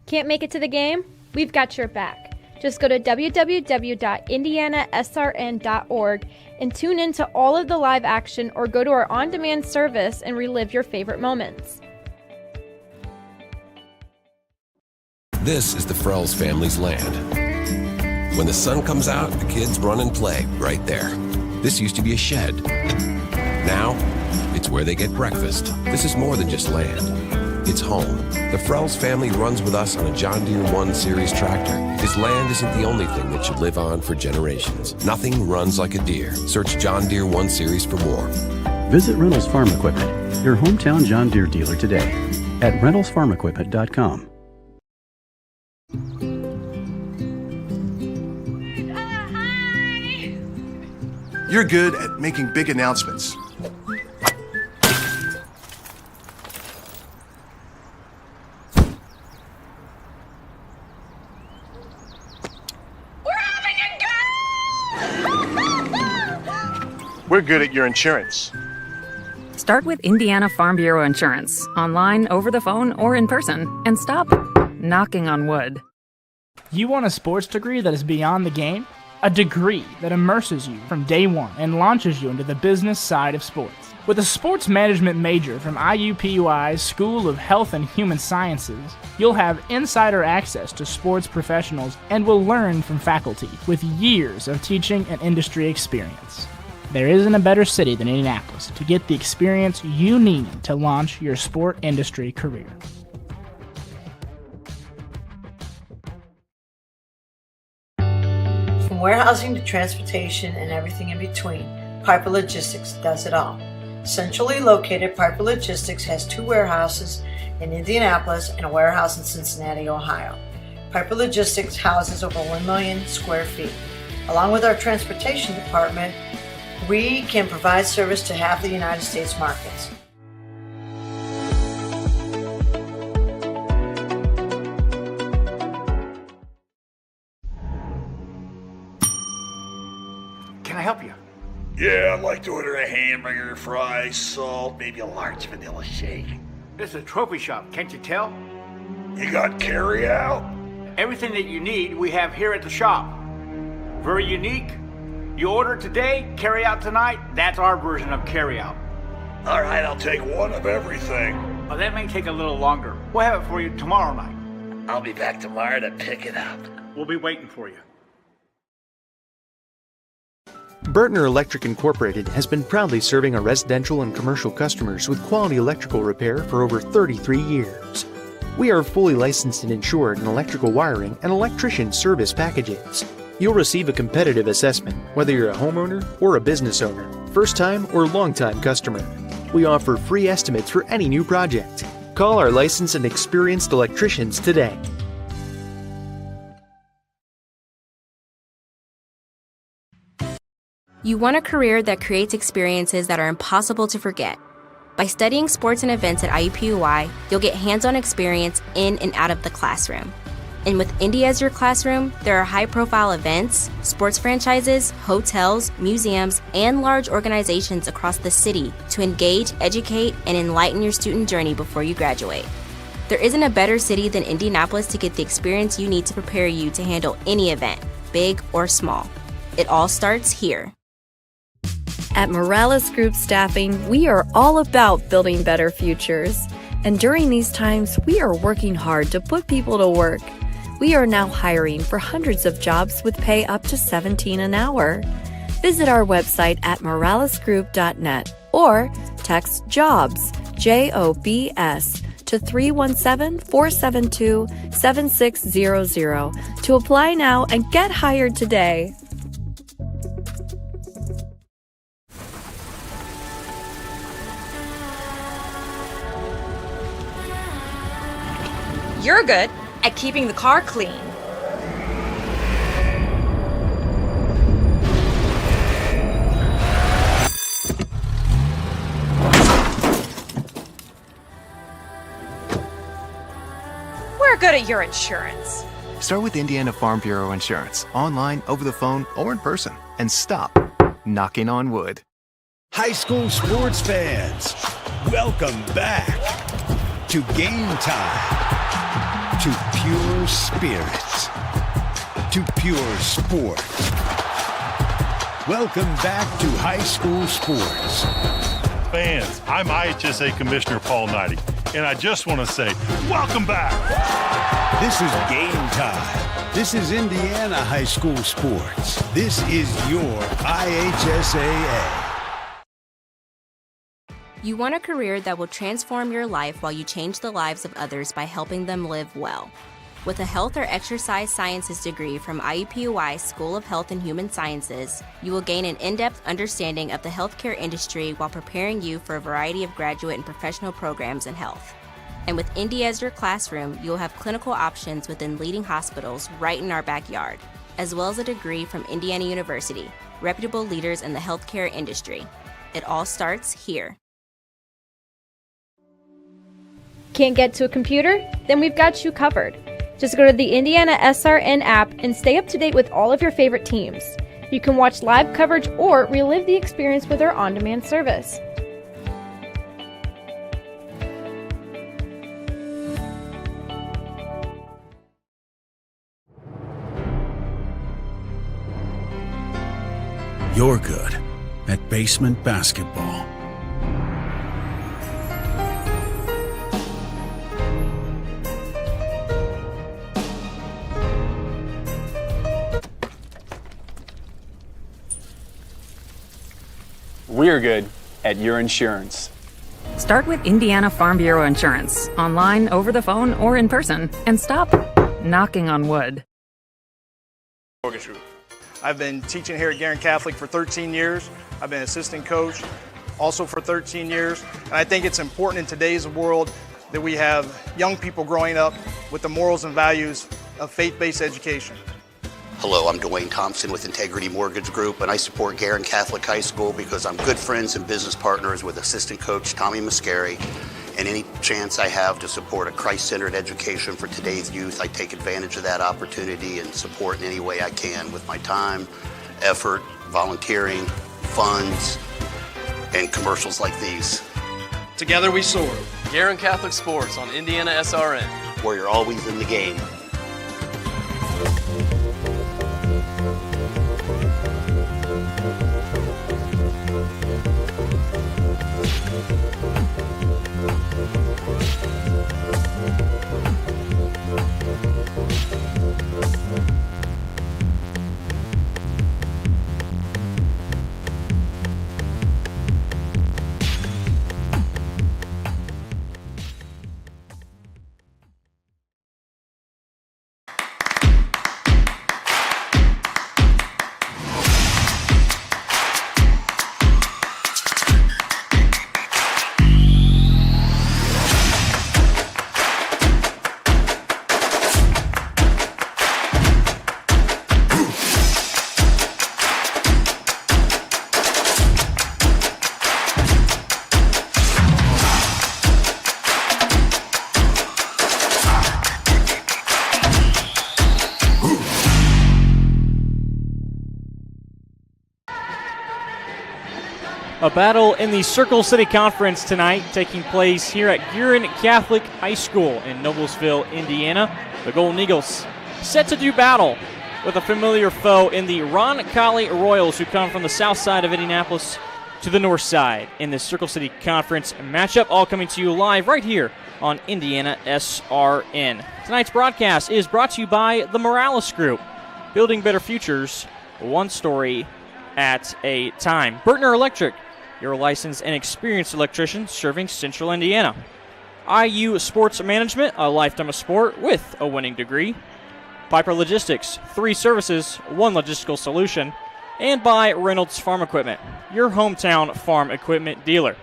Can't make it to the game? We've got your back. Just go to www.IndianaSRN.org and tune in to all of the live action or go to our on-demand service and relive your favorite moments. This is the Frells family's land. When the sun comes out, the kids run and play right there. This used to be a shed. Now, it's where they get breakfast. This is more than just land. It's home. The Frells family runs with us on a John Deere 1 Series tractor. His land isn't the only thing that should live on for generations. Nothing runs like a Deere. Search John Deere 1 Series for more. Visit Reynolds Farm Equipment, your hometown John Deere dealer today at reynoldsfarmequipment.com. You're good at making big announcements. We're good at your insurance. Start with Indiana Farm Bureau Insurance, online, over the phone, or in person, and stop knocking on wood. You want a sports degree that is beyond the game? A degree that immerses you from day one and launches you into the business side of sports. With a sports management major from IUPUI's School of Health and Human Sciences, you'll have insider access to sports professionals and will learn from faculty with years of teaching and industry experience. There isn't a better city than Indianapolis to get the experience you need to launch your sport industry career. From warehousing to transportation and everything in between, Piper Logistics does it all. Centrally located, Piper Logistics has 2 warehouses in Indianapolis and a warehouse in Cincinnati, Ohio. Piper Logistics houses over 1 million square feet. Along with our transportation department, we can provide service to half the United States markets. Can I help you? Yeah, I'd like to order a hamburger, fries, salt, maybe a large vanilla shake. This is a trophy shop, can't you tell? You got carry out? Everything that you need we have here at the shop. Very unique. You order today, carry out tonight, that's our version of carry out. All right, I'll take one of everything. Well, that may take a little longer. We'll have it for you tomorrow night. I'll be back tomorrow to pick it up. We'll be waiting for you. Burtner Electric Incorporated has been proudly serving our residential and commercial customers with quality electrical repair for over 33 years. We are fully licensed and insured in electrical wiring and electrician service packages. You'll receive a competitive assessment, whether you're a homeowner or a business owner, first-time or long-time customer. We offer free estimates for any new project. Call our licensed and experienced electricians today. You want a career that creates experiences that are impossible to forget. By studying sports and events at IUPUI, you'll get hands-on experience in and out of the classroom. And with Indy as your classroom, there are high-profile events, sports franchises, hotels, museums, and large organizations across the city to engage, educate, and enlighten your student journey before you graduate. There isn't a better city than Indianapolis to get the experience you need to prepare you to handle any event, big or small. It all starts here. At Morales Group Staffing, we are all about building better futures. And during these times, we are working hard to put people to work. We are now hiring for hundreds of jobs with pay up to $17 an hour. Visit our website at moralesgroup.net or text JOBS, JOBS, to 317-472-7600 to apply now and get hired today. You're good at keeping the car clean. We're good at your insurance. Start with Indiana Farm Bureau Insurance, online, over the phone, or in person, and stop knocking on wood. High school sports fans, welcome back to Game Time, to pure spirit, to pure sport. Welcome back to high school sports. Fans, I'm IHSAA Commissioner Paul Knighty, and I just want to say, welcome back. This is Game Time. This is Indiana high school sports. This is your IHSAA. You want a career that will transform your life while you change the lives of others by helping them live well. With a health or exercise sciences degree from IUPUI School of Health and Human Sciences, you will gain an in-depth understanding of the healthcare industry while preparing you for a variety of graduate and professional programs in health. And with Indy as your classroom, you will have clinical options within leading hospitals right in our backyard, as well as a degree from Indiana University, reputable leaders in the healthcare industry. It all starts here. Can't get to a computer? Then we've got you covered. Just go to the IndianaSRN app and stay up to date with all of your favorite teams. You can watch live coverage or relive the experience with our on-demand service. You're good at basement basketball. We're good at your insurance. Start with Indiana Farm Bureau Insurance, online, over the phone, or in person, and stop knocking on wood. Mortgage Group. I've been teaching here at Guerin Catholic for 13 years. I've been assistant coach also for 13 years. And I think it's important in today's world that we have young people growing up with the morals and values of faith-based education. Hello, I'm Dwayne Thompson with Integrity Mortgage Group, and I support Guerin Catholic High School because I'm good friends and business partners with assistant coach Tommy Mascari, and any chance I have to support a Christ-centered education for today's youth, I take advantage of that opportunity and support in any way I can with my time, effort, volunteering, funds, and commercials like these. Together we soar. Guerin Catholic Sports on IndianaSRN, where you're always in the game. A battle in the Circle City Conference tonight taking place here at Guerin Catholic High School in Noblesville, Indiana. The Golden Eagles set to do battle with a familiar foe in the Roncalli Royals, who come from the south side of Indianapolis to the north side in this Circle City Conference matchup, all coming to you live right here on IndianaSRN. Tonight's broadcast is brought to you by the Morales Group, building better futures, one story at a time. Bertner Electric, your licensed and experienced electrician serving Central Indiana. IU Sports Management, a lifetime of sport with a winning degree. Piper Logistics, 3 services, 1 logistical solution. And by Reynolds Farm Equipment, your hometown farm equipment dealer.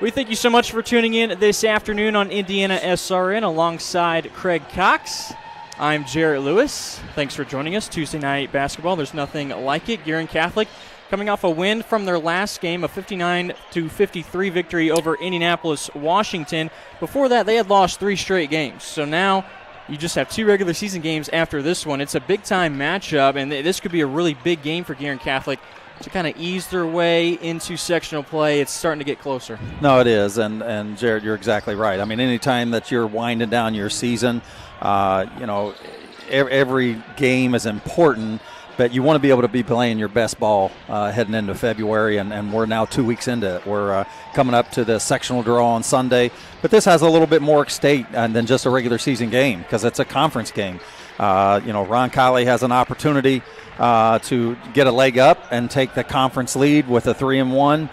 We thank you so much for tuning in this afternoon on Indiana SRN alongside Craig Cox. I'm Jarrett Lewis. Thanks for joining us. Tuesday night basketball, there's nothing like it. Guerin Catholic coming off a win from their last game, a 59-53 victory over Indianapolis, Washington. Before that, they had lost 3 straight games. So now you just have 2 regular season games after this one. It's a big-time matchup, and this could be a really big game for Guerin Catholic to kind of ease their way into sectional play. It's starting to get closer. No, it is, and Jared, you're exactly right. I mean, anytime that you're winding down your season, every game is important, but you want to be able to be playing your best ball heading into February, and we're now 2 weeks into it. We're coming up to the sectional draw on Sunday, but this has a little bit more at stake than just a regular season game because it's a conference game. Roncalli has an opportunity to get a leg up and take the conference lead with a 3-1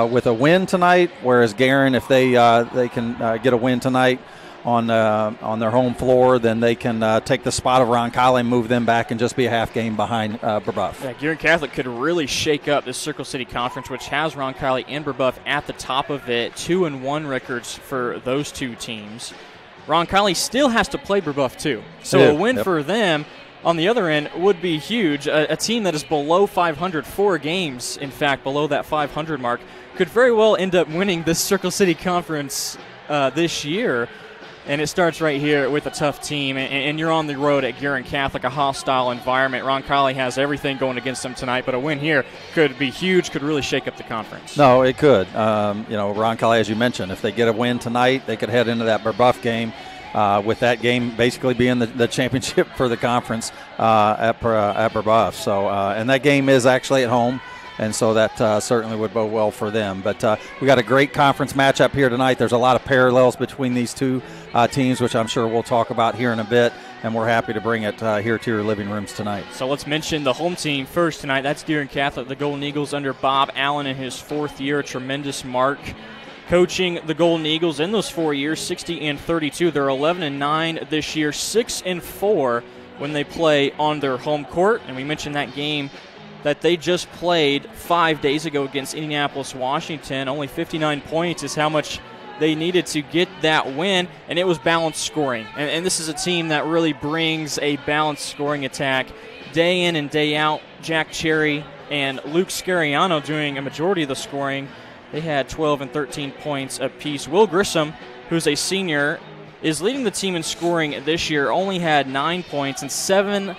with a win tonight, whereas Guerin, if they can get a win tonight on their home floor, then they can take the spot of Roncalli and move them back and just be a half game behind Brebeuf. Yeah, Guerin Catholic could really shake up this Circle City Conference, which has Roncalli and Brebeuf at the top of it. 2-1 records for those 2 teams. Roncalli still has to play Brebeuf too. So a win for them on the other end would be huge. A team that is below 500, 4 games, in fact, below that 500 mark, could very well end up winning this Circle City Conference this year. And it starts right here with a tough team, and you're on the road at Guerin Catholic, a hostile environment. Roncalli has everything going against them tonight, but a win here could be huge, could really shake up the conference. No, it could. Roncalli, as you mentioned, if they get a win tonight, they could head into that Brebeuf game, with that game basically being the championship for the conference at Brebeuf. So, and that game is actually at home. And so that certainly would bode well for them. But we got a great conference matchup here tonight. There's a lot of parallels between these 2 teams, which I'm sure we'll talk about here in a bit. And we're happy to bring it here to your living rooms tonight. So let's mention the home team first tonight. That's Guerin Catholic, the Golden Eagles under Bob Allen in his 4th year. A tremendous mark coaching the Golden Eagles in those 4 years, 60-32. They're 11-9 this year, 6-4 when they play on their home court. And we mentioned that game that they just played 5 days ago against Indianapolis, Washington. Only 59 points is how much they needed to get that win, and it was balanced scoring. And this is a team that really brings a balanced scoring attack day in and day out. Jack Cherry and Luke Scariano doing a majority of the scoring. They had 12 and 13 points apiece. Will Grissom, who's a senior, is leading the team in scoring this year, only had 9 points, and 7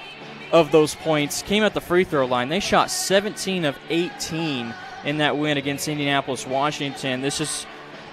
of those points came at the free throw line. They shot 17 of 18 in that win against Indianapolis, Washington. This is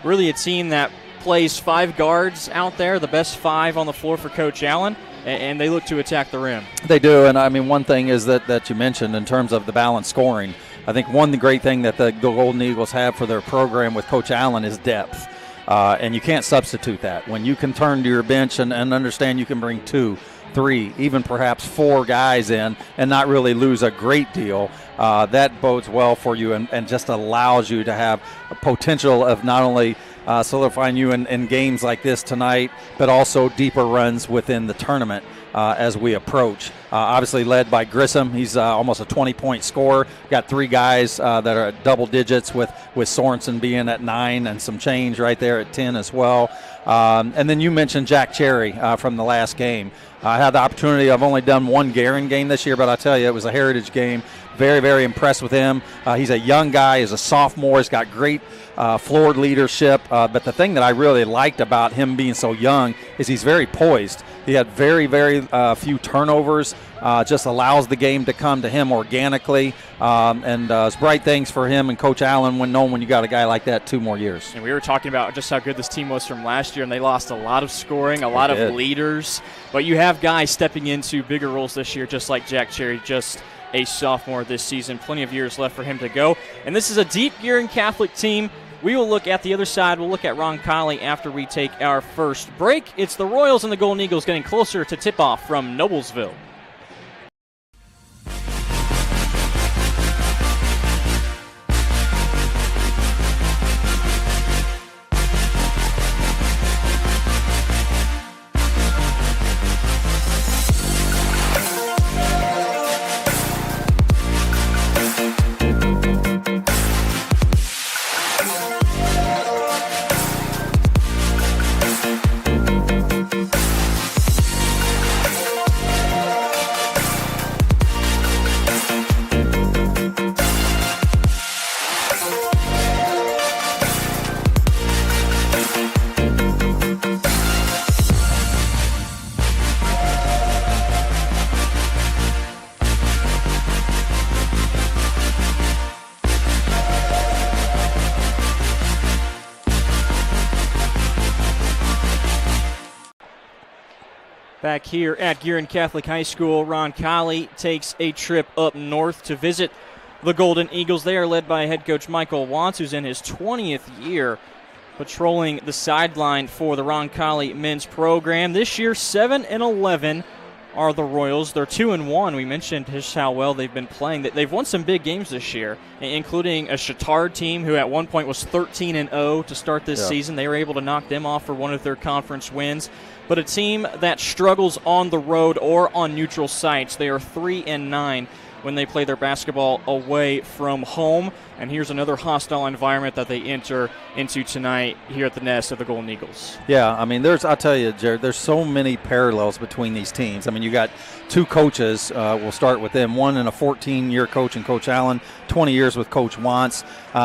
really a team that plays 5 guards out there, the best 5 on the floor for Coach Allen, and they look to attack the rim. They do, and I mean, one thing is that you mentioned in terms of the balanced scoring. I think one great thing that the Golden Eagles have for their program with Coach Allen is depth, and you can't substitute that. When you can turn to your bench and understand you can bring 2, 3, even perhaps 4 guys in and not really lose a great deal, that bodes well for you and just allows you to have a potential of not only solidifying you in games like this tonight, but also deeper runs within the tournament as we approach. Obviously led by Grissom. He's almost a 20-point scorer. Got 3 guys that are at double digits with Sorensen being at 9 and some change right there at 10 as well. And then you mentioned Jack Cherry from the last game. I had the opportunity. I've only done one Guerin game this year, but I tell you, it was a heritage game. Very, very impressed with him. He's a young guy. He's a sophomore. He's got great floor leadership. But the thing that I really liked about him being so young is he's very poised. He had very, very few turnovers. Just allows the game to come to him organically. And it's bright things for him and Coach Allen when you got a guy like that 2 more years. And we were talking about just how good this team was from last year, and they lost a lot of scoring, a lot of leaders. But you have guys stepping into bigger roles this year, just like Jack Cherry, just a sophomore this season. Plenty of years left for him to go. And this is a deep Guerin Catholic team. We will look at the other side. We'll look at Roncalli after we take our first break. It's the Royals and the Golden Eagles getting closer to tip-off from Noblesville. Back here at Guerin Catholic High School, Roncalli takes a trip up north to visit the Golden Eagles. They are led by head coach Michael Watts, who's in his 20th year patrolling the sideline for the Roncalli men's program. This year, 7-11 are the Royals. They're 2-1. We mentioned just how well they've been playing. They've won some big games this year, including a Chittard team who at one point was 13-0 to start this season. They were able to knock them off for one of their conference wins. But a team that struggles on the road or on neutral sites. They are 3-9 when they play their basketball away from home. And here's another hostile environment that they enter into tonight here at the nest of the Golden Eagles. Yeah, I mean, I'll tell you, Jared, there's so many parallels between these teams. I mean, you got 2 coaches. We'll start with them. One in a 14-year coach in Coach Allen, 20 years with Coach Wantz.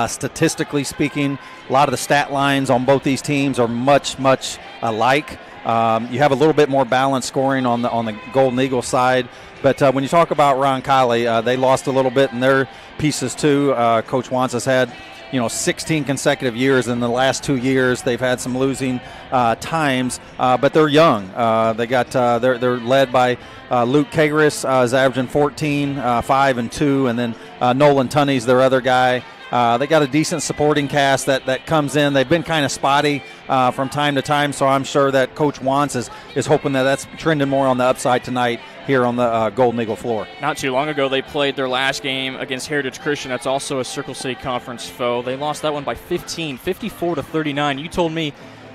Statistically speaking, a lot of the stat lines on both these teams are much, much alike. You have a little bit more balanced scoring on the Golden Eagle side. But when you talk about Roncalli, they lost a little bit in their pieces too. Coach Wantz has had, 16 consecutive years. In the last 2 years, they've had some losing times, but they're young. They're led by Luke Kagris, is averaging 14, 5 and 2, and then Nolan Tunney's their other guy. They got a decent supporting cast that comes in. They've been kind of spotty from time to time, so I'm sure that Coach Wantz is hoping that's trending more on the upside tonight here on the Golden Eagle floor. Not too long ago, they played their last game against Heritage Christian. That's also a Circle City Conference foe. They lost that one by 15, 54-39. You told me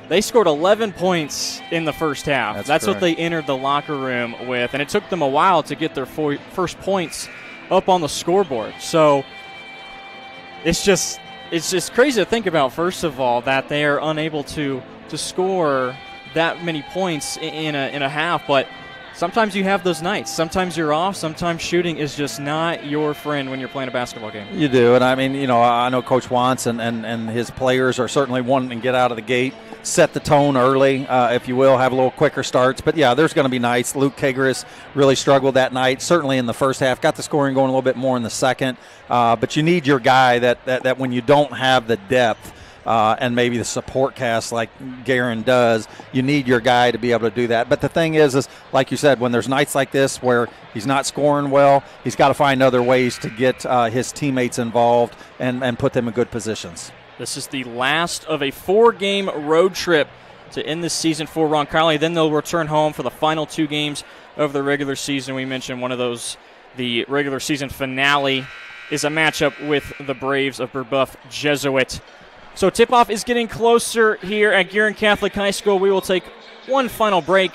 they scored 11 points in the first half. That's what they entered the locker room with, and it took them a while to get their first points up on the scoreboard. So it's just crazy to think about, first of all, that they are unable to score that many points in a half. But sometimes you have those nights. Sometimes you're off. Sometimes shooting is just not your friend when you're playing a basketball game. You do, and I mean, I know Coach Wantz and his players are certainly wanting to get out of the gate, set the tone early, if you will, have a little quicker starts. But, yeah, there's going to be nights. Luke Kagris really struggled that night, certainly in the first half. Got the scoring going a little bit more in the second. But you need your guy that when you don't have the depth and maybe the support cast like Guerin does, you need your guy to be able to do that. But the thing is like you said, when there's nights like this where he's not scoring well, he's got to find other ways to get his teammates involved and put them in good positions. This is the last of a 4-game road trip to end this season for Roncalli. Then they'll return home for the final 2 games of the regular season. We mentioned one of those, the regular season finale, is a matchup with the Braves of Brebeuf Jesuit. So tip-off is getting closer here at Guerin Catholic High School. We will take one final break,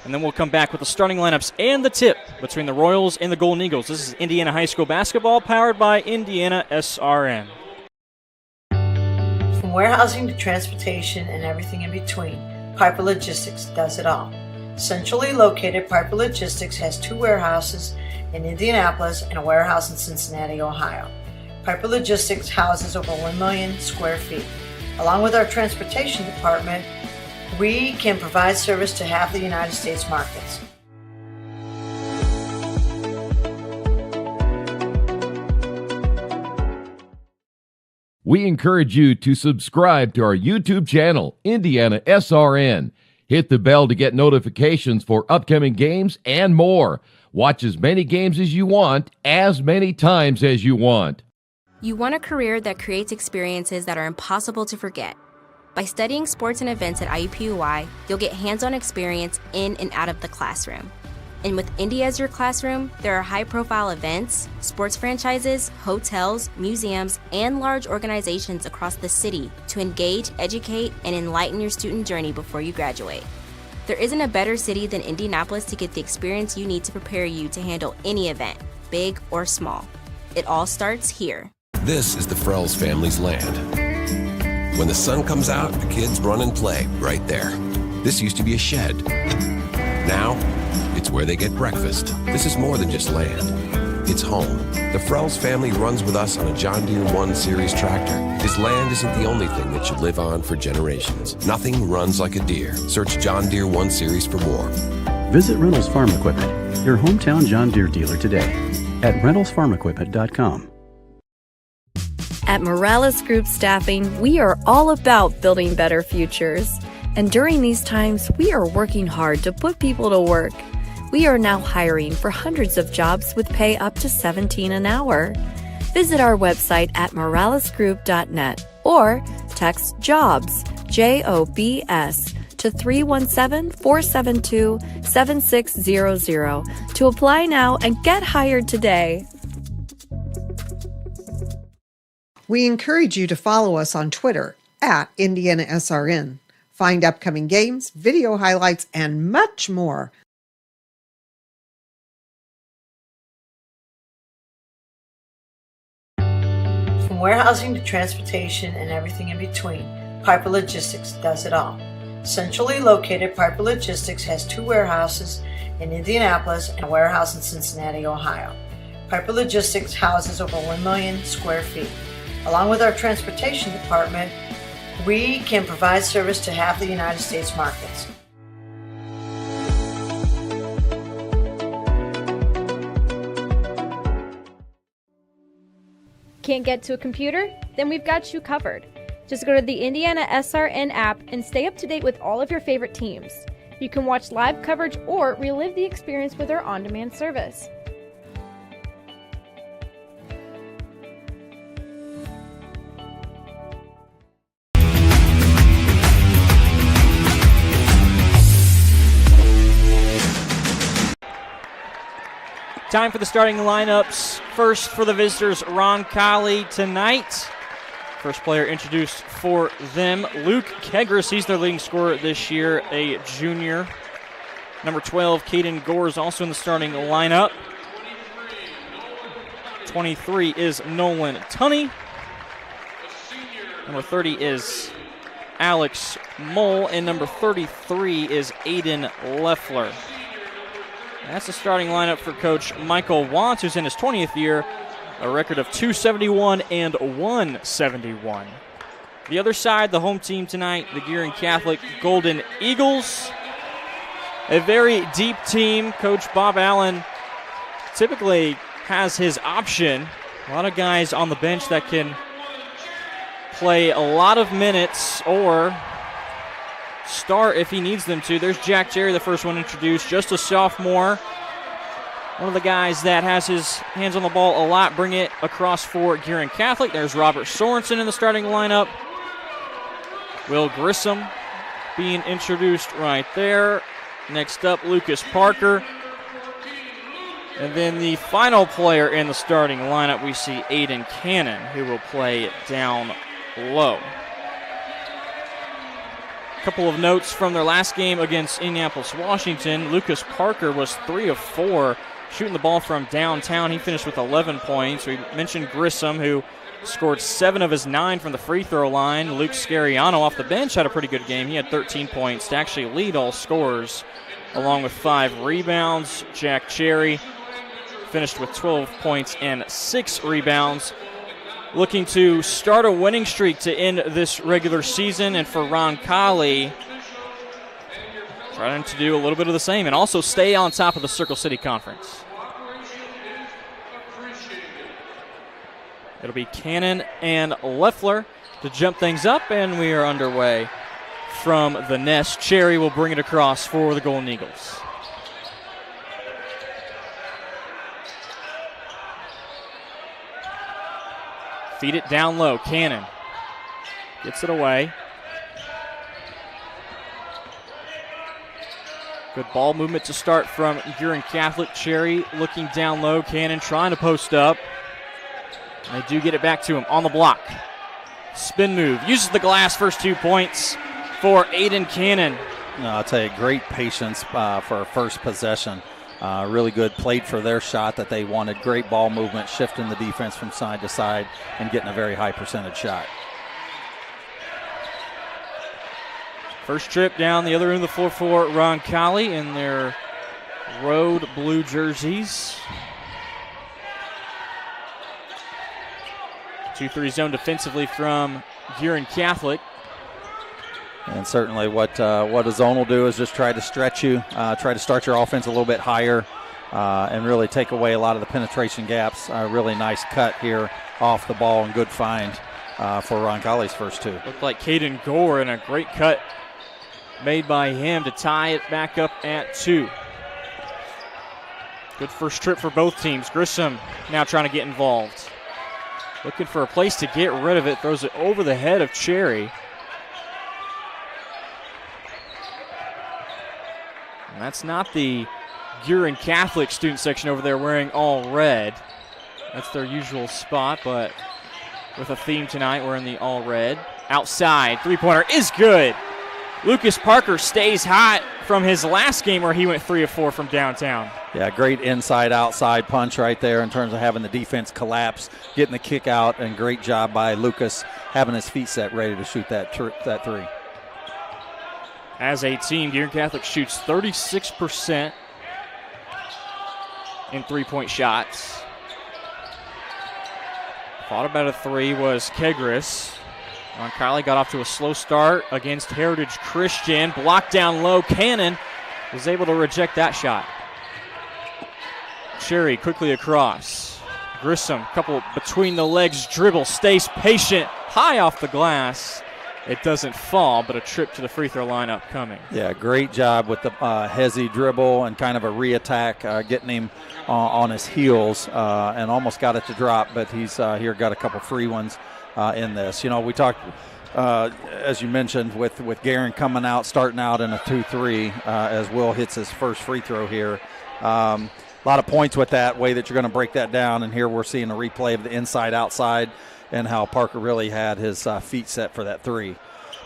and then we'll come back with the starting lineups and the tip between the Royals and the Golden Eagles. This is Indiana High School basketball, powered by IndianaSRN. From warehousing to transportation and everything in between, Piper Logistics does it all. Centrally located, Piper Logistics has 2 warehouses in Indianapolis and a warehouse in Cincinnati, Ohio. Piper Logistics houses over 1 million square feet. Along with our transportation department, we can provide service to half the United States markets. We encourage you to subscribe to our YouTube channel, IndianaSRN. Hit the bell to get notifications for upcoming games and more. Watch as many games as you want, as many times as you want. You want a career that creates experiences that are impossible to forget. By studying sports and events at IUPUI, you'll get hands-on experience in and out of the classroom. And with Indy as your classroom, there are high-profile events, sports franchises, hotels, museums, and large organizations across the city to engage, educate, and enlighten your student journey before you graduate. There isn't a better city than Indianapolis to get the experience you need to prepare you to handle any event, big or small. It all starts here. This is the Frells family's land. When the sun comes out, the kids run and play right there. This used to be a shed. Now, it's where they get breakfast. This is more than just land. It's home. The Frells family runs with us on a John Deere 1 Series tractor. His land isn't the only thing that should live on for generations. Nothing runs like a Deere. Search John Deere 1 Series for more. Visit Reynolds Farm Equipment, your hometown John Deere dealer today at reynoldsfarmequipment.com. At Morales Group Staffing, we are all about building better futures. And during these times, we are working hard to put people to work. We are now hiring for hundreds of jobs with pay up to $17 an hour. Visit our website at moralesgroup.net or text JOBS, JOBS, to 317-472-7600 to apply now and get hired today. We encourage you to follow us on Twitter at IndianaSRN. Find upcoming games, video highlights, and much more. From warehousing to transportation and everything in between, Piper Logistics does it all. Centrally located, Piper Logistics has 2 warehouses in Indianapolis and a warehouse in Cincinnati, Ohio. Piper Logistics houses over 1 million square feet. Along with our transportation department, we can provide service to half the United States markets. Can't get to a computer? Then we've got you covered. Just go to the IndianaSRN app and stay up to date with all of your favorite teams. You can watch live coverage or relive the experience with our on-demand service. Time for the starting lineups. First for the visitors, Roncalli tonight. First player introduced for them, Luke Kegris. He's their leading scorer this year, a junior. Number 12, Caden Gore, is also in the starting lineup. 23 is Nolan Tunney. Number 30 is Alex Mole, and number 33 is Aiden Leffler. That's the starting lineup for Coach Michael Watts, who's in his 20th year, a record of 271 and 171. The other side, the home team tonight, the Guerin Catholic Golden Eagles. A very deep team. Coach Bob Allen typically has his option. A lot of guys on the bench that can play a lot of minutes or start if he needs them to. There's Jack Jerry, the first one introduced, just a sophomore. One of the guys that has his hands on the ball a lot, bring it across for Guerin Catholic. There's Robert Sorensen in the starting lineup. Will Grissom being introduced right there. Next up, Lucas Parker. And then the final player in the starting lineup, we see Aiden Cannon, who will play down low. Couple of notes from their last game against Indianapolis, Washington. Lucas Parker was 3 of 4 shooting the ball from downtown. He finished with 11 points. We mentioned Grissom, who scored 7 of his 9 from the free throw line. Luke Scariano off the bench had a pretty good game. He had 13 points to actually lead all scorers, along with 5 rebounds. Jack Cherry finished with 12 points and 6 rebounds. Looking to start a winning streak to end this regular season, and for Roncalli, trying to do a little bit of the same and also stay on top of the Circle City Conference. It'll be Cannon and Leffler to jump things up, and we are underway from the nest. Cherry will bring it across for the Golden Eagles. Feed it down low. Cannon gets it away. Good ball movement to start from Guerin Catholic. Cherry looking down low. Cannon trying to post up. And they do get it back to him on the block. Spin move. Uses the glass. First 2 points for Aiden Cannon. No, I'll tell you, great patience for a first possession. Really good. Played for their shot that they wanted. Great ball movement, shifting the defense from side to side and getting a very high percentage shot. First trip down the other end of the floor for Roncalli in their road blue jerseys. 2-3 zone defensively from Guerin Catholic. And certainly what a zone will do is just try to stretch you, try to start your offense a little bit higher, and really take away a lot of the penetration gaps. Really nice cut here off the ball and good find for Roncalli's first 2. Looked like Caden Gore, and a great cut made by him to tie it back up at 2. Good first trip for both teams. Grissom now trying to get involved. Looking for a place to get rid of it. Throws it over the head of Cherry. And that's not the Guerin Catholic student section over there wearing all red. That's their usual spot, but with a theme tonight, we're in the all red. Outside, three-pointer is good. Lucas Parker stays hot from his last game where he went 3 of 4 from downtown. Yeah, great inside-outside punch right there in terms of having the defense collapse, getting the kick out, and great job by Lucas having his feet set ready to shoot that 3. As a team, Guerin Catholic shoots 36% in three-point shots. Thought about a 3 was Kegris. Roncalli got off to a slow start against Heritage Christian. Blocked down low. Cannon was able to reject that shot. Cherry quickly across. Grissom, couple between the legs dribble, stays patient, high off the glass. It doesn't fall, but a trip to the free throw line upcoming. Yeah, great job with the Hezzy dribble and kind of a re-attack, getting him on his heels and almost got it to drop, but he's here got a couple free ones in this. You know, we talked, as you mentioned, with Guerin coming out, starting out in a 2-3 as Will hits his first free throw here. A lot of points with that way that you're going to break that down, and here we're seeing a replay of the inside-outside and how Parker really had his feet set for that 3.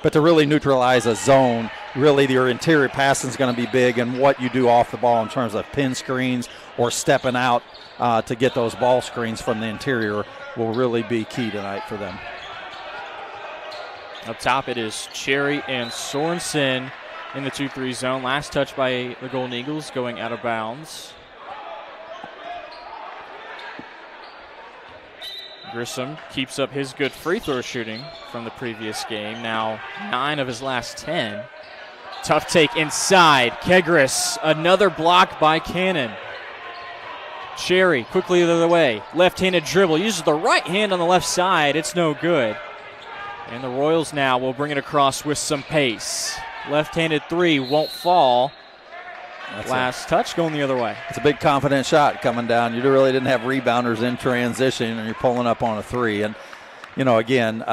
But to really neutralize a zone, really your interior passing is going to be big, and what you do off the ball in terms of pin screens or stepping out to get those ball screens from the interior will really be key tonight for them. Up top it is Cherry and Sorensen in the 2-3 zone. Last touch by the Golden Eagles going out of bounds. Grissom keeps up his good free throw shooting from the previous game. Now 9 of his last 10. Tough take inside. Kegris, another block by Cannon. Cherry quickly the other way. Left-handed dribble. Uses the right hand on the left side. It's no good. And the Royals now will bring it across with some pace. Left-handed 3 won't fall. Last touch going the other way. It's a big confident shot coming down. You really didn't have rebounders in transition, and you're pulling up on a 3. And, you know, again,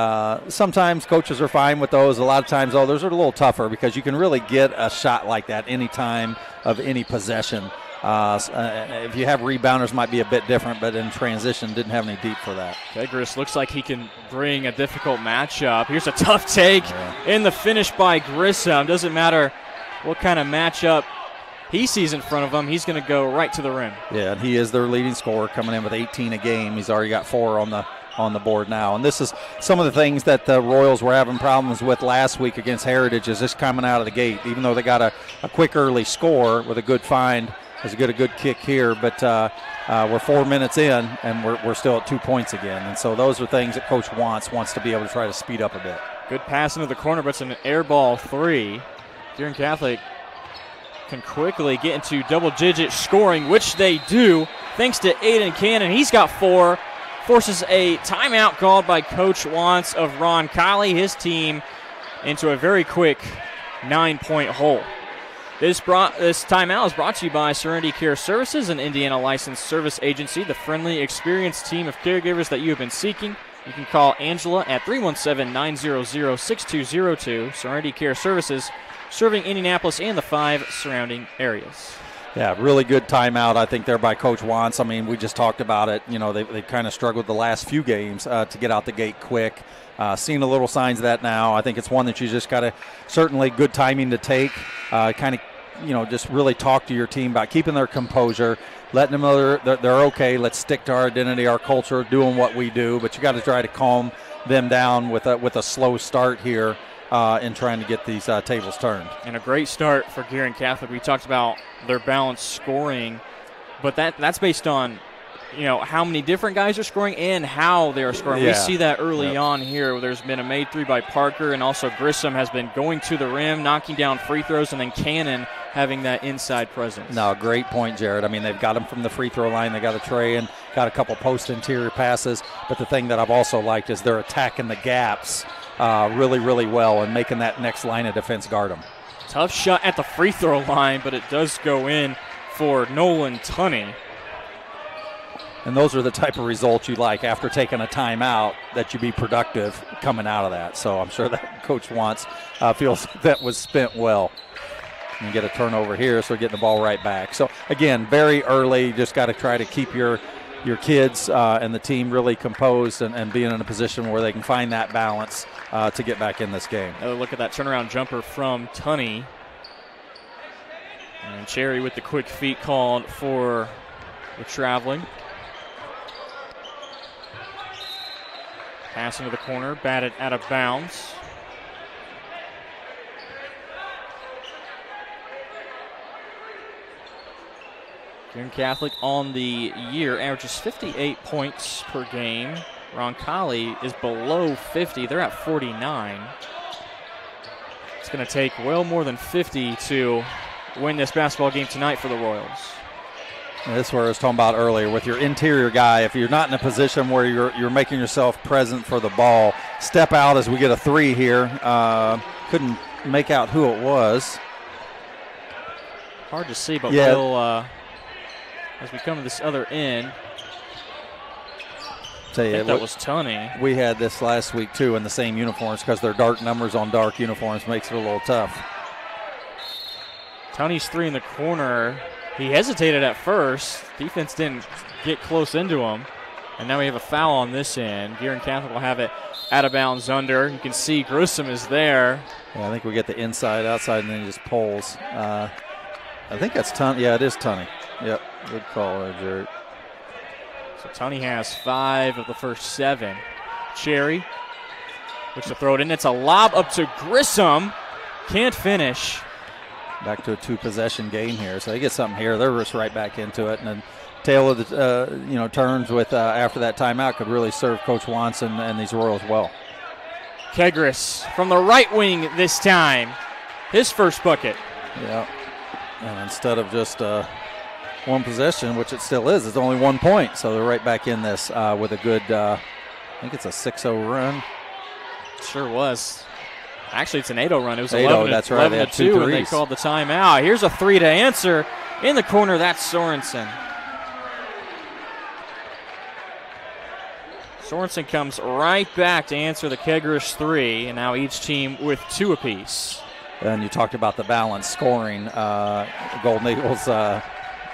sometimes coaches are fine with those. A lot of times, those are a little tougher because you can really get a shot like that any time of any possession. If you have rebounders, might be a bit different, but in transition, didn't have any deep for that. Kegris looks like he can bring a difficult matchup. Here's a tough take in the finish by Grissom. Doesn't matter what kind of matchup he sees in front of him, he's going to go right to the rim. Yeah, and he is their leading scorer, coming in with 18 a game. He's already got 4 on the board now. And this is some of the things that the Royals were having problems with last week against Heritage, is just coming out of the gate. Even though they got a quick early score with a good find, has a good kick here, but we're 4 minutes in, and we're still at 2 points again. And so those are things that Coach wants to be able to try to speed up a bit. Good pass into the corner, but it's an air ball 3. Guerin Catholic can quickly get into double-digit scoring, which they do, thanks to Aiden Cannon. He's got 4, forces a timeout called by Coach Wantz of Roncalli, his team, into a very quick 9-point hole. This timeout is brought to you by Serenity Care Services, an Indiana licensed service agency, the friendly, experienced team of caregivers that you have been seeking. You can call Angela at 317-900-6202. Serenity Care Services, serving Indianapolis and the 5 surrounding areas. Yeah, really good timeout, I think, there by Coach Wantz. I mean, we just talked about it. You know, they kind of struggled the last few games to get out the gate quick. Seeing a little signs of that now. I think it's one that you just got to, certainly good timing to take. Kind of, just really talk to your team about keeping their composure, letting them know they're okay. Let's stick to our identity, our culture, doing what we do. But you got to try to calm them down with a slow start here in trying to get these tables turned. And a great start for Guerin Catholic. We talked about their balanced scoring, but that's based on how many different guys are scoring and how they are scoring. Yeah. We see that early on here. There's been a made 3 by Parker, and also Grissom has been going to the rim, knocking down free throws, and then Cannon having that inside presence. No, great point, Jared. I mean, they've got him from the free throw line. They got a tray and got a couple post interior passes. But the thing that I've also liked is they're attacking the gaps really, really well and making that next line of defense guard them. Tough shot at the free throw line, but it does go in for Nolan Tunney. And those are the type of results you like after taking a timeout, that you be productive coming out of that. So I'm sure that Coach Wantz feels that was spent well. And get a turnover here, so getting the ball right back. So, again, very early. Just got to try to keep your kids and the team really composed and being in a position where they can find that balance to get back in this game. Another look at that turnaround jumper from Tunney. And Cherry with the quick feet called for the traveling. Pass into the corner, batted out of bounds. Guerin Catholic on the year averages 58 points per game. Roncalli is below 50. They're at 49. It's going to take well more than 50 to win this basketball game tonight for the Royals. This is where I was talking about earlier with your interior guy. If you're not in a position where you're making yourself present for the ball, step out as we get a 3 here. Couldn't make out who it was. Hard to see, but yeah. we'll, as we come to this other end, I think that was Tunney. We had this last week, too, in the same uniforms, because their dark numbers on dark uniforms makes it a little tough. Tunney's 3 in the corner. He hesitated at first. Defense didn't get close into him. And now we have a foul on this end. Guerin Catholic will have it out of bounds under. You can see Grissom is there. Yeah, I think we get the inside, outside, and then he just pulls. I think that's Tunney. Yeah, it is Tunney. Yep, good call there, Jared. So Tunney has 5 of the first 7. Cherry looks to throw it in. It's a lob up to Grissom. Can't finish. Back to a 2-possession game here, so they get something here. They're just right back into it, and then tail of the turns with after that timeout could really serve Coach Wantz and these Royals well. Kegris from the right wing this time, his first bucket. Yeah, and instead of just one possession, which it still is, it's only 1 point, so they're right back in this with a good, I think it's a 6-0 run. Sure was. Actually, it's an 8-0 run. It was 8-0, that's right. 11-2, and they called the timeout. Here's a 3 to answer. In the corner, that's Sorensen. Sorensen comes right back to answer the Kegris 3, and now each team with 2 apiece. And you talked about the balance scoring. Golden Eagles Kegris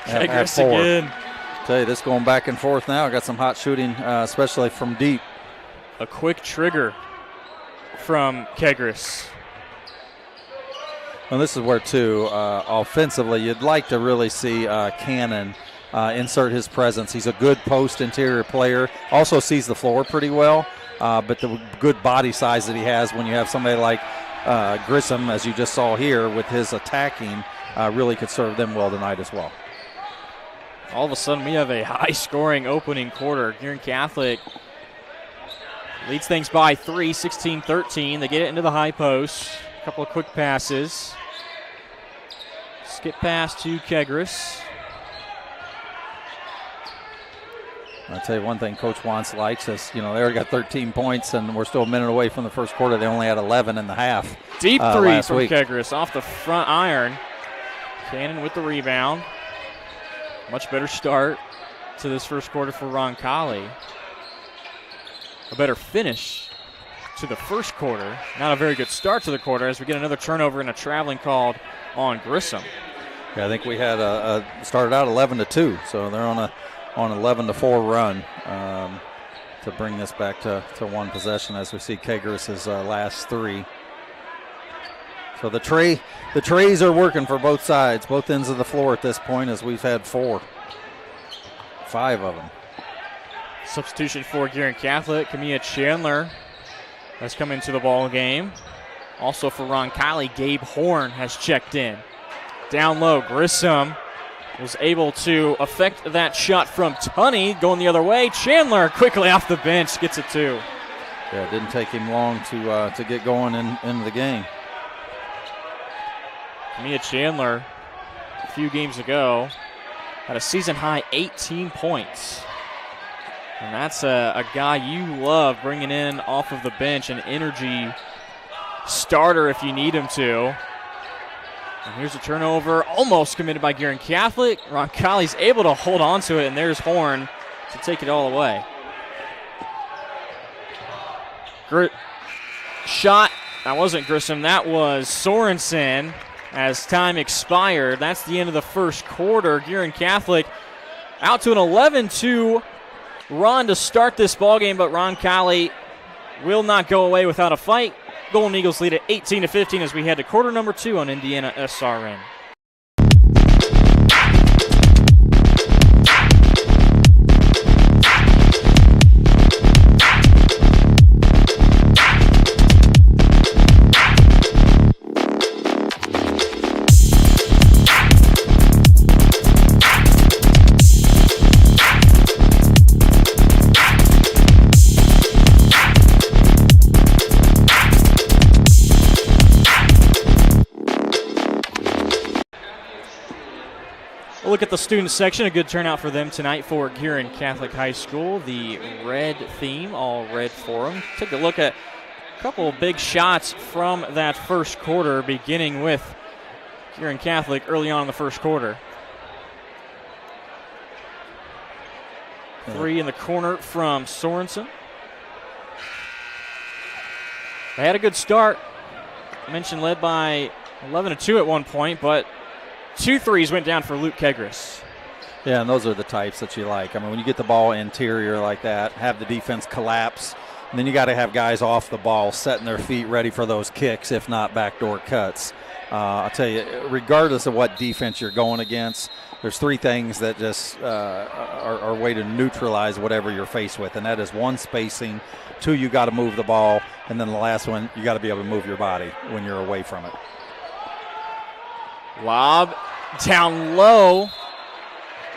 at 4. again. Tell you, this going back and forth now. Got some hot shooting, especially from deep. A quick trigger from Kegris. Well, this is where, too, offensively, you'd like to really see Cannon insert his presence. He's a good post interior player, also sees the floor pretty well, but the good body size that he has when you have somebody like Grissom, as you just saw here, with his attacking, really could serve them well tonight as well. All of a sudden, we have a high-scoring opening quarter. Guerin Catholic leads things by 3, 16-13. They get it into the high post. A couple of quick passes. Skip pass to Kegris. I'll tell you one thing Coach Wantz likes is, they already got 13 points, and we're still a minute away from the first quarter. They only had 11 in the half. Deep three from week. Kegris off the front iron. Cannon with the rebound. Much better start to this first quarter for Roncalli. A better finish to the first quarter. Not a very good start to the quarter as we get another turnover and a traveling called on Grissom. Yeah, I think we had started out 11-2, so they're on an 11-4 run to bring this back to one possession as we see Kegris' last 3. So the trays are working for both sides, both ends of the floor at this point, as we've had 5 of them. Substitution for Guerin Catholic, Camilla Chandler has come into the ball game. Also for Roncalli, Gabe Horn has checked in. Down low, Grissom was able to affect that shot from Tunney, going the other way. Chandler quickly off the bench gets it too. Yeah, it didn't take him long to get going into the game. Camilla Chandler, a few games ago, had a season-high 18 points. And that's a guy you love bringing in off of the bench, an energy starter if you need him to. And here's a turnover almost committed by Guerin Catholic. Roncalli's able to hold on to it, and there's Horn to take it all away. Shot, that wasn't Grissom, that was Sorensen as time expired. That's the end of the first quarter. Guerin Catholic out to an 11-2 run to start this ballgame, but Roncalli will not go away without a fight. Golden Eagles lead at 18-15 as we head to quarter number 2 on IndianaSRN. Look at the student section, a good turnout for them tonight for Guerin Catholic High School. The red theme, all red for them. Take a look at a couple of big shots from that first quarter, beginning with Guerin Catholic early on in the first quarter. 3 in the corner from Sorensen. They had a good start. I mentioned led by 11-2 at one point, but 2 threes went down for Luke Kegris. Yeah, and those are the types that you like. I mean, when you get the ball interior like that, have the defense collapse, and then you got to have guys off the ball, setting their feet ready for those kicks, if not backdoor cuts. I'll tell you, regardless of what defense you're going against, there's 3 things that just are a way to neutralize whatever you're faced with, and that is 1, spacing, 2, you got to move the ball, and then the last one, you got to be able to move your body when you're away from it. Lob down low.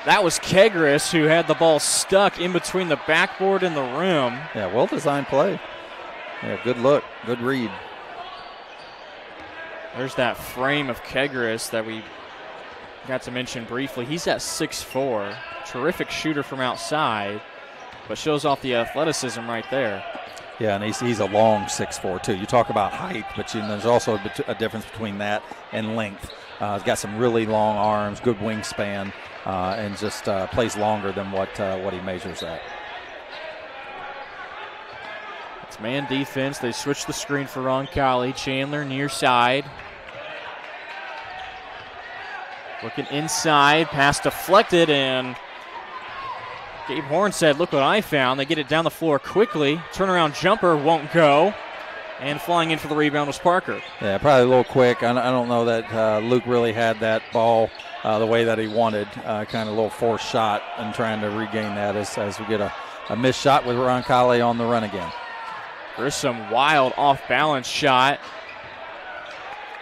That was Kegris who had the ball stuck in between the backboard and the rim. Yeah, well-designed play. Yeah, good look, good read. There's that frame of Kegris that we got to mention briefly. He's at 6'4", terrific shooter from outside, but shows off the athleticism right there. Yeah, and he's a long 6'4", too. You talk about height, but there's also a difference between that and length. He's got some really long arms, good wingspan, and just plays longer than what he measures at. It's man defense. They switch the screen for Roncalli. Chandler near side. Looking inside, pass deflected, and Gabe Horn said, look what I found. They get it down the floor quickly. Turnaround jumper won't go. And flying in for the rebound was Parker. Yeah, probably a little quick. I don't know that Luke really had that ball the way that he wanted. Kind of a little forced shot and trying to regain that as we get a missed shot with Roncalli on the run again. There's some wild off-balance shot.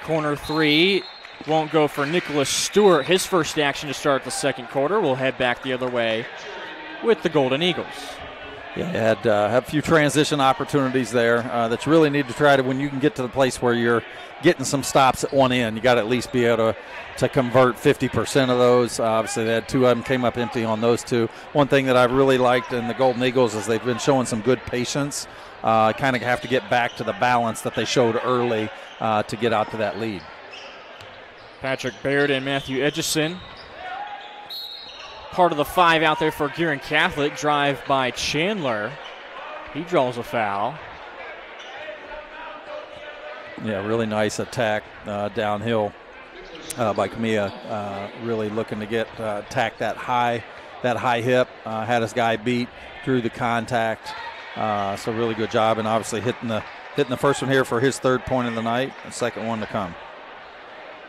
Corner three won't go for Nicholas Stewart. His first action to start the second quarter. We'll head back the other way with the Golden Eagles. Yeah, you had a few transition opportunities there that you really need to try to, when you can get to the place where you're getting some stops at one end, you got to at least be able to convert 50% of those. Obviously, they had two of them came up empty on those two. One thing that I really liked in the Golden Eagles is they've been showing some good patience. Kind of have to get back to the balance that they showed early to get out to that lead. Patrick Baird and Matthew Edgison. Part of the five out there for Guerin Catholic. Drive by Chandler. He draws a foul. Yeah, really nice attack downhill by Camilla. Really looking to get attack that high hip. Had his guy beat through the contact. So really good job, and obviously hitting the first one here for his third point of the night. The second one to come.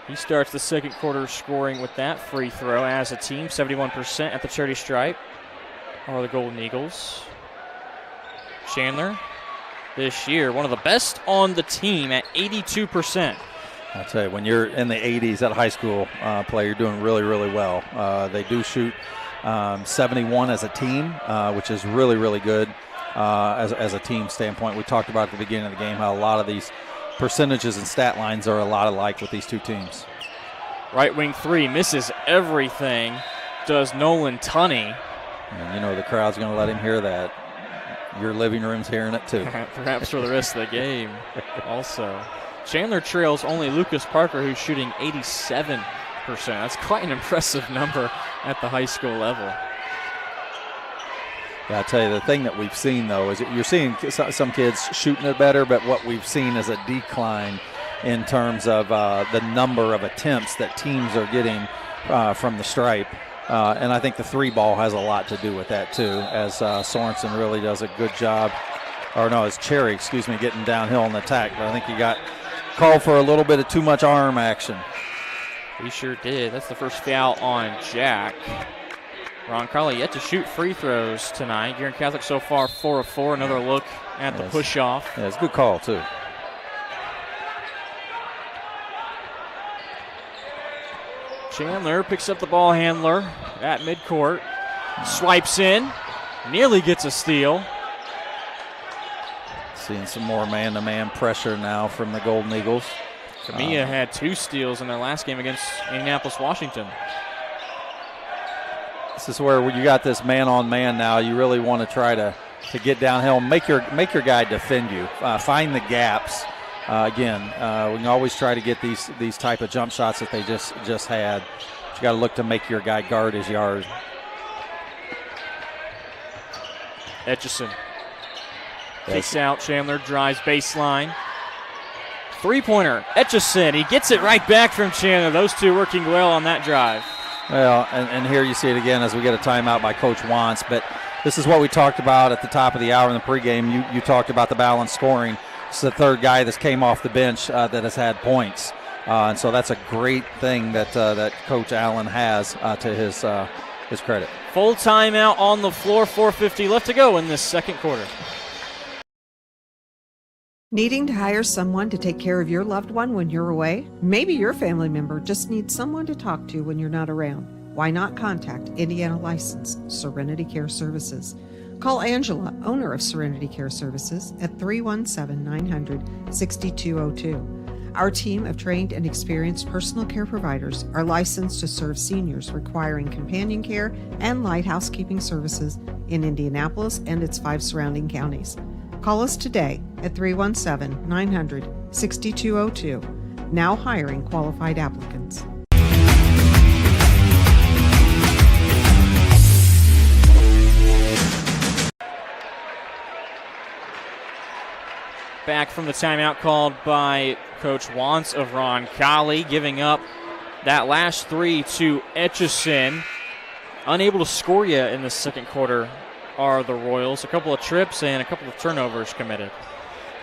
He starts the second quarter scoring with that free throw as a team. 71% at the charity stripe are the Golden Eagles. Chandler, this year, one of the best on the team at 82%. I'll tell you, when you're in the 80s at a high school play, you're doing really, really well. They do shoot 71 as a team, which is really, really good as a team standpoint. We talked about at the beginning of the game how a lot of these percentages and stat lines are a lot alike with these two teams. Right wing three misses everything, does Nolan Tunney. And you know the crowd's going to let him hear that. Your living room's hearing it too. Perhaps for the rest of the game also. Chandler trails only Lucas Parker, who's shooting 87%. That's quite an impressive number at the high school level. Yeah, I tell you, the thing that we've seen, though, is that you're seeing some kids shooting it better, but what we've seen is a decline in terms of the number of attempts that teams are getting from the stripe. And I think the three ball has a lot to do with that, too, as Sorensen really does a good job. Or no, it's Cherry, getting downhill in the attack. But I think he got called for a little bit of too much arm action. He sure did. That's the first foul on Jack. Roncalli yet to shoot free throws tonight. Guerin Catholic so far 4 of 4. Another look at the push-off. Yeah, it's a good call, too. Chandler picks up the ball handler at midcourt. Swipes in. Nearly gets a steal. Seeing some more man-to-man pressure now from the Golden Eagles. Camilla had 2 steals in their last game against Indianapolis, Washington. This is where you got this man-on-man now. You really want to try to get downhill, make your guy defend you, find the gaps. Again, we can always try to get these type of jump shots that they just had. But you got to look to make your guy guard his yard. Etchison kicks out. Chandler drives baseline. Three-pointer. Etchison. He gets it right back from Chandler. Those two working well on that drive. Well, and here you see it again as we get a timeout by Coach Wantz. But this is what we talked about at the top of the hour in the pregame. You talked about the balanced scoring. It's the third guy that's came off the bench that has had points. And so that's a great thing that Coach Allen has to his credit. Full timeout on the floor. 4:50 left to go in this second quarter. Needing to hire someone to take care of your loved one when you're away? Maybe your family member just needs someone to talk to when you're not around. Why not contact Indiana licensed Serenity Care Services? Call Angela, owner of Serenity Care Services, at 317-900-6202. Our team of trained and experienced personal care providers are licensed to serve seniors requiring companion care and light housekeeping services in Indianapolis and its 5 surrounding counties. Call us today at 317-900-6202. Now hiring qualified applicants. Back from the timeout called by Coach Wantz of Roncalli, giving up that last three to Etchison. Unable to score yet in the second quarter are the Royals. A couple of trips and a couple of turnovers committed.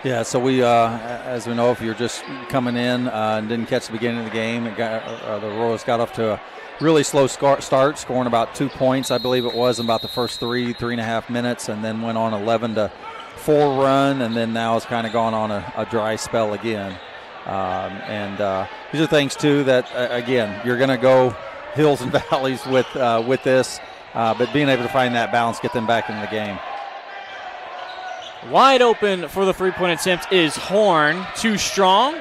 Yeah, so we, as we know, if you're just coming in and didn't catch the beginning of the game, the Royals got off to a really slow start, scoring about 2 points, I believe it was, in about the first 3.5 minutes, and then went on 11-4 run, and then now it's kind of gone on a dry spell again. These are things, too, that, again, you're going to go hills and valleys with this, but being able to find that balance, get them back into the game. Wide open for the three-point attempt is Horn. Too strong.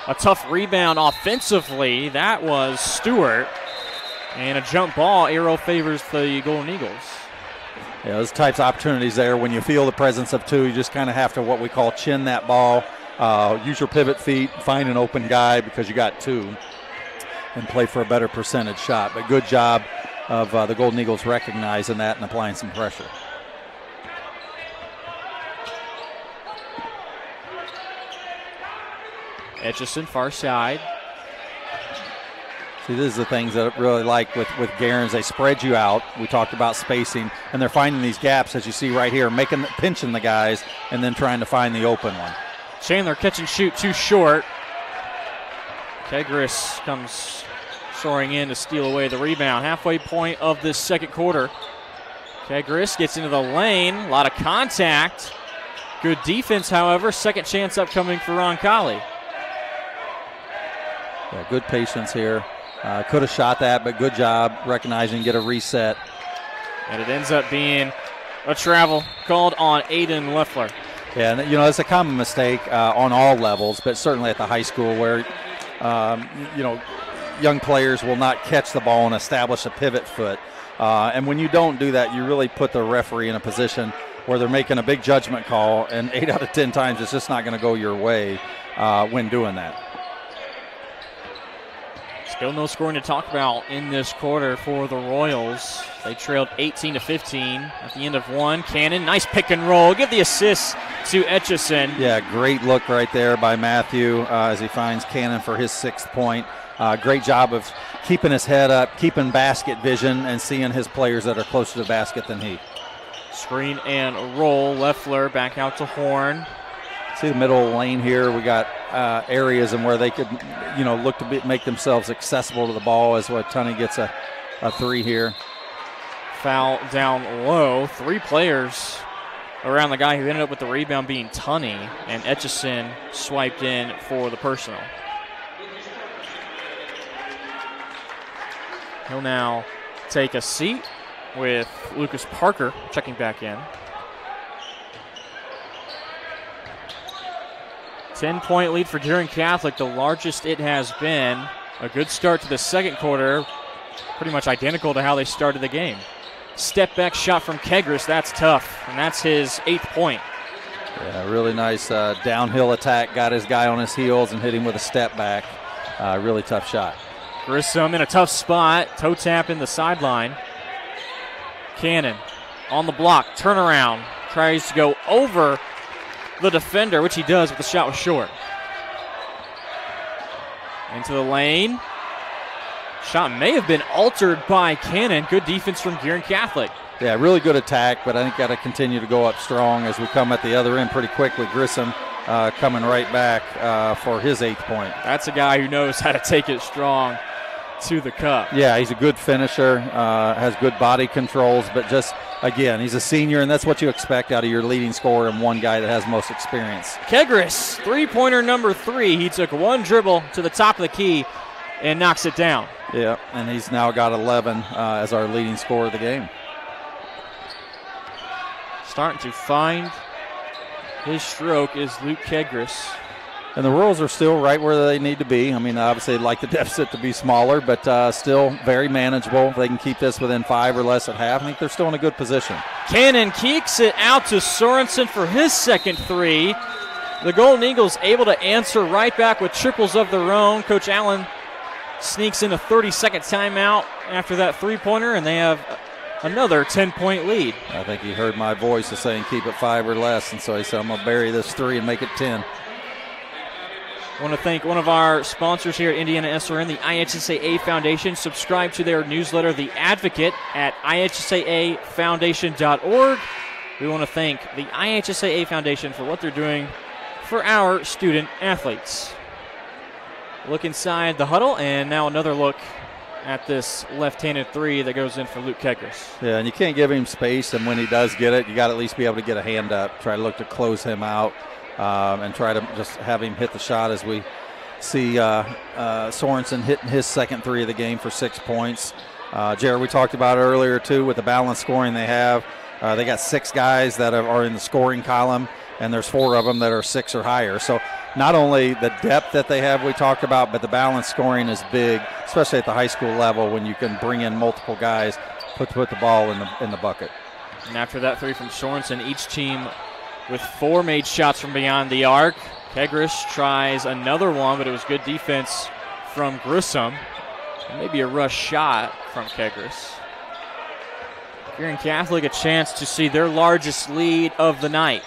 A tough rebound offensively. That was Stewart. And a jump ball. Arrow favors the Golden Eagles. Yeah, those types of opportunities there. When you feel the presence of two, you just kind of have to, what we call, chin that ball. Use your pivot feet. Find an open guy because you got two. And play for a better percentage shot. But good job of the Golden Eagles recognizing that and applying some pressure. Etchison, far side. See, this is the things that I really like with Guerin. They spread you out. We talked about spacing, and they're finding these gaps, as you see right here, pinching the guys, and then trying to find the open one. Chandler catch and shoot too short. Kegris comes soaring in to steal away the rebound. Halfway point of this second quarter. Kegris gets into the lane. A lot of contact. Good defense, however. Second chance upcoming for Roncalli. Yeah, good patience here. Could have shot that, but good job recognizing, get a reset. And it ends up being a travel called on Aiden Leffler. Yeah, and it's a common mistake on all levels, but certainly at the high school where, young players will not catch the ball and establish a pivot foot. And when you don't do that, you really put the referee in a position where they're making a big judgment call, and 8 out of 10 times it's just not going to go your way when doing that. Still no scoring to talk about in this quarter for the Royals. They trailed 18-15 at the end of one. Cannon, nice pick and roll. Give the assist to Etchison. Yeah, great look right there by Matthew as he finds Cannon for his 6th point. Great job of keeping his head up, keeping basket vision, and seeing his players that are closer to the basket than he. Screen and roll. Leffler back out to Horn. See the middle lane here. We got areas in where they could, look to make themselves accessible to the ball as what Tunney gets a 3 here. Foul down low. 3 players around the guy who ended up with the rebound being Tunney, and Etchison swiped in for the personal. He'll now take a seat with Lucas Parker checking back in. 10-point lead for Guerin Catholic, the largest it has been. A good start to the second quarter, pretty much identical to how they started the game. Step back shot from Kegris, that's tough, and that's his 8th point. Yeah, really nice downhill attack, got his guy on his heels and hit him with a step back. Really tough shot. Grissom in a tough spot, toe tap in the sideline. Cannon on the block, turnaround, tries to go over the defender, which he does, but the shot was short. Into the lane. Shot may have been altered by Cannon. Good defense from Guerin Catholic. Yeah, really good attack, but I think got to continue to go up strong as we come at the other end pretty quickly. Grissom coming right back for his 8th point. That's a guy who knows how to take it strong to the cup. Yeah, he's a good finisher, has good body controls, but just, again, he's a senior, and that's what you expect out of your leading scorer and one guy that has most experience. Kegris, three-pointer number 3. He took one dribble to the top of the key and knocks it down. Yeah, and he's now got 11 as our leading scorer of the game. Starting to find his stroke is Luke Kegris. And the Royals are still right where they need to be. I mean, obviously they'd like the deficit to be smaller, but still very manageable. If they can keep this within 5 or less at half, I think they're still in a good position. Cannon keeks it out to Sorensen for his second 3. The Golden Eagles able to answer right back with triples of their own. Coach Allen sneaks in a 30-second timeout after that three-pointer, and they have another 10-point lead. I think he heard my voice of saying keep it 5 or less, and so he said, I'm going to bury this 3 and make it 10. I want to thank one of our sponsors here at IndianaSRN, the IHSAA Foundation. Subscribe to their newsletter, The Advocate, at IHSAAfoundation.org. We want to thank the IHSAA Foundation for what they're doing for our student athletes. Look inside the huddle, and now another look at this left-handed three that goes in for Luke Kegris. Yeah, and you can't give him space, and when he does get it, you got to at least be able to get a hand up, try to look to close him out, and try to just have him hit the shot as we see Sorensen hitting his second three of the game for 6 points. Jared, we talked about it earlier, too, with the balanced scoring they have. They got 6 guys that are in the scoring column, and there's 4 of them that are 6 or higher. So not only the depth that they have we talked about, but the balanced scoring is big, especially at the high school level when you can bring in multiple guys, put the ball in the bucket. And after that three from Sorensen, each team with 4 made shots from beyond the arc. Kegris tries another one, but it was good defense from Grissom. And maybe a rush shot from Kegris. Guerin Catholic a chance to see their largest lead of the night.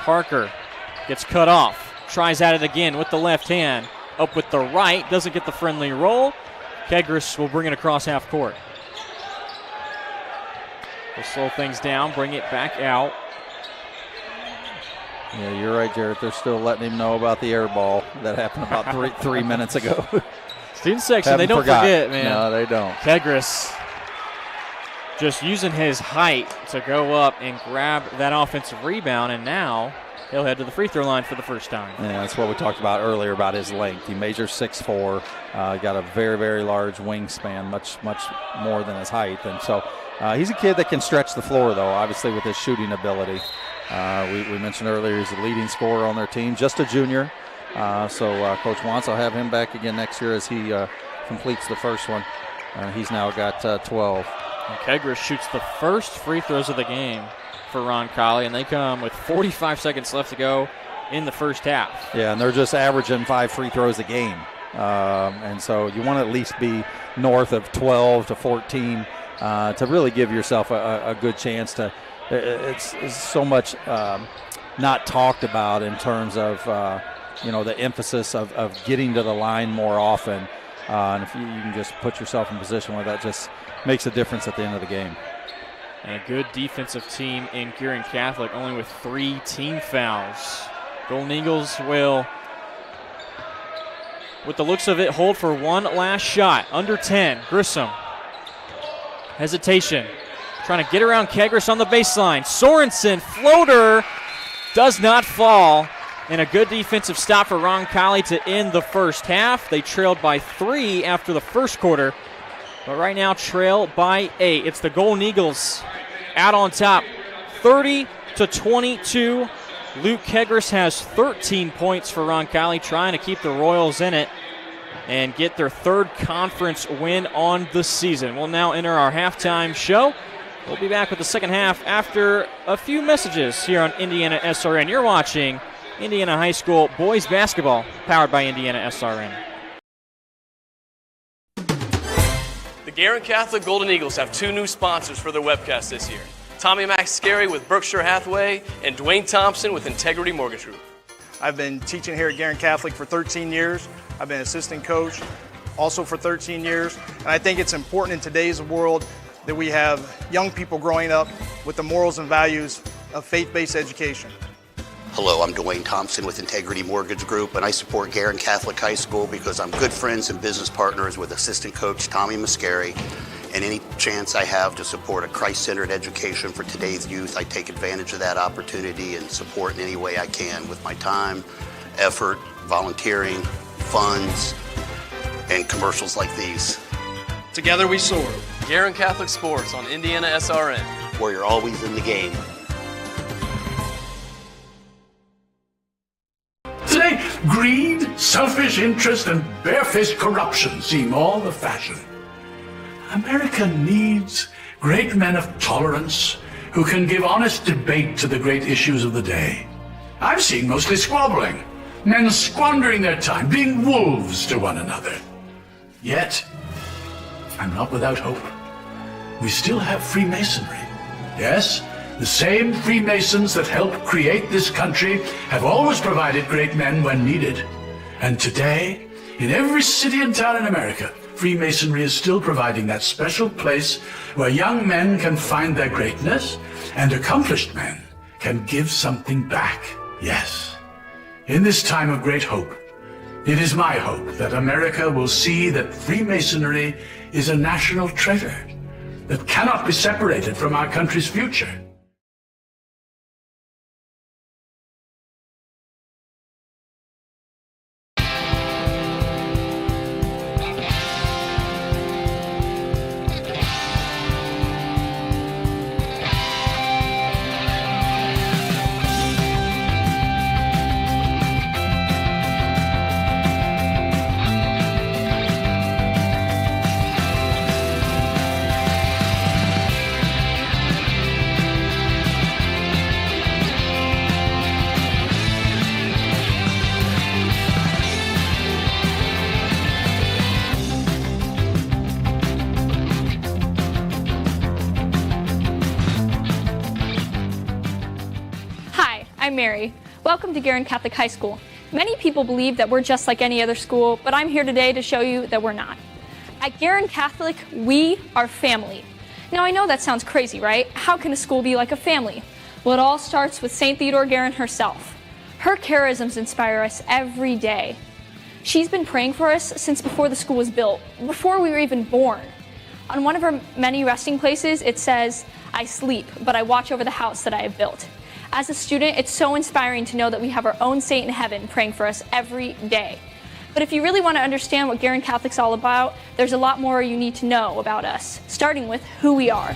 Parker gets cut off, tries at it again with the left hand, up with the right, doesn't get the friendly roll. Kegris will bring it across half court. They'll slow things down, bring it back out. Yeah, you're right, Jared. They're still letting him know about the air ball that happened about three minutes ago. Student section, they don't forget, man. No, they don't. Kegris just using his height to go up and grab that offensive rebound, and now he'll head to the free throw line for the first time. Yeah, that's what we talked about earlier about his length. He measures 6'4", got a very, very large wingspan, much more than his height. And so he's a kid that can stretch the floor, though, obviously with his shooting ability. We mentioned earlier he's the leading scorer on their team, just a junior. So Coach Wantz will have him back again next year as he completes the first one. He's now got 12. And Kegris shoots the first free throws of the game for Roncalli, and they come with 45 seconds left to go in the first half. Yeah, and they're just averaging 5 free throws a game. And so you want to at least be north of 12 to 14 to really give yourself a good chance to it's so much not talked about in terms of the emphasis of getting to the line more often. And if you can just put yourself in position where that just makes a difference at the end of the game. And a good defensive team in Guerin Catholic, only with 3 team fouls. Golden Eagles will, with the looks of it, hold for one last shot. Under 10, Grissom. Hesitation. Trying to get around Kegris on the baseline. Sorensen, floater, does not fall. And a good defensive stop for Roncalli to end the first half. They trailed by 3 after the first quarter, but right now trail by 8. It's the Golden Eagles out on top, 30-22. Luke Kegris has 13 points for Roncalli, trying to keep the Royals in it and get their 3rd conference win on the season. We'll now enter our halftime show. We'll be back with the second half after a few messages here on IndianaSRN. You're watching Indiana High School boys basketball, powered by IndianaSRN. The Guerin Catholic Golden Eagles have 2 new sponsors for their webcast this year. Tommy Mascari with Berkshire Hathaway and Dwayne Thompson with Integrity Mortgage Group. I've been teaching here at Guerin Catholic for 13 years. I've been assistant coach also for 13 years. And I think it's important in today's world that we have young people growing up with the morals and values of faith-based education. Hello, I'm Dwayne Thompson with Integrity Mortgage Group, and I support Guerin Catholic High School because I'm good friends and business partners with assistant coach Tommy Mascari. And any chance I have to support a Christ-centered education for today's youth, I take advantage of that opportunity and support in any way I can with my time, effort, volunteering, funds, and commercials like these. Together we soar. Guerin Catholic Sports on IndianaSRN, where you're always in the game. Today, greed, selfish interest, and barefaced corruption seem all the fashion. America needs great men of tolerance who can give honest debate to the great issues of the day. I've seen mostly squabbling, men squandering their time, being wolves to one another. Yet, I'm not without hope. We still have Freemasonry. Yes, the same Freemasons that helped create this country have always provided great men when needed. And today, in every city and town in America, Freemasonry is still providing that special place where young men can find their greatness and accomplished men can give something back. Yes, in this time of great hope, it is my hope that America will see that Freemasonry is a national treasure that cannot be separated from our country's future. I'm Mary. Welcome to Guerin Catholic High School. Many people believe that we're just like any other school, but I'm here today to show you that we're not. At Guerin Catholic, we are family. Now I know that sounds crazy, right? How can a school be like a family? Well, it all starts with St. Theodore Guerin herself. Her charisms inspire us every day. She's been praying for us since before the school was built, before we were even born. On one of her many resting places, it says, "I sleep, but I watch over the house that I have built." As a student, it's so inspiring to know that we have our own saint in heaven praying for us every day. But if you really want to understand what Guerin Catholic's all about, there's a lot more you need to know about us, starting with who we are.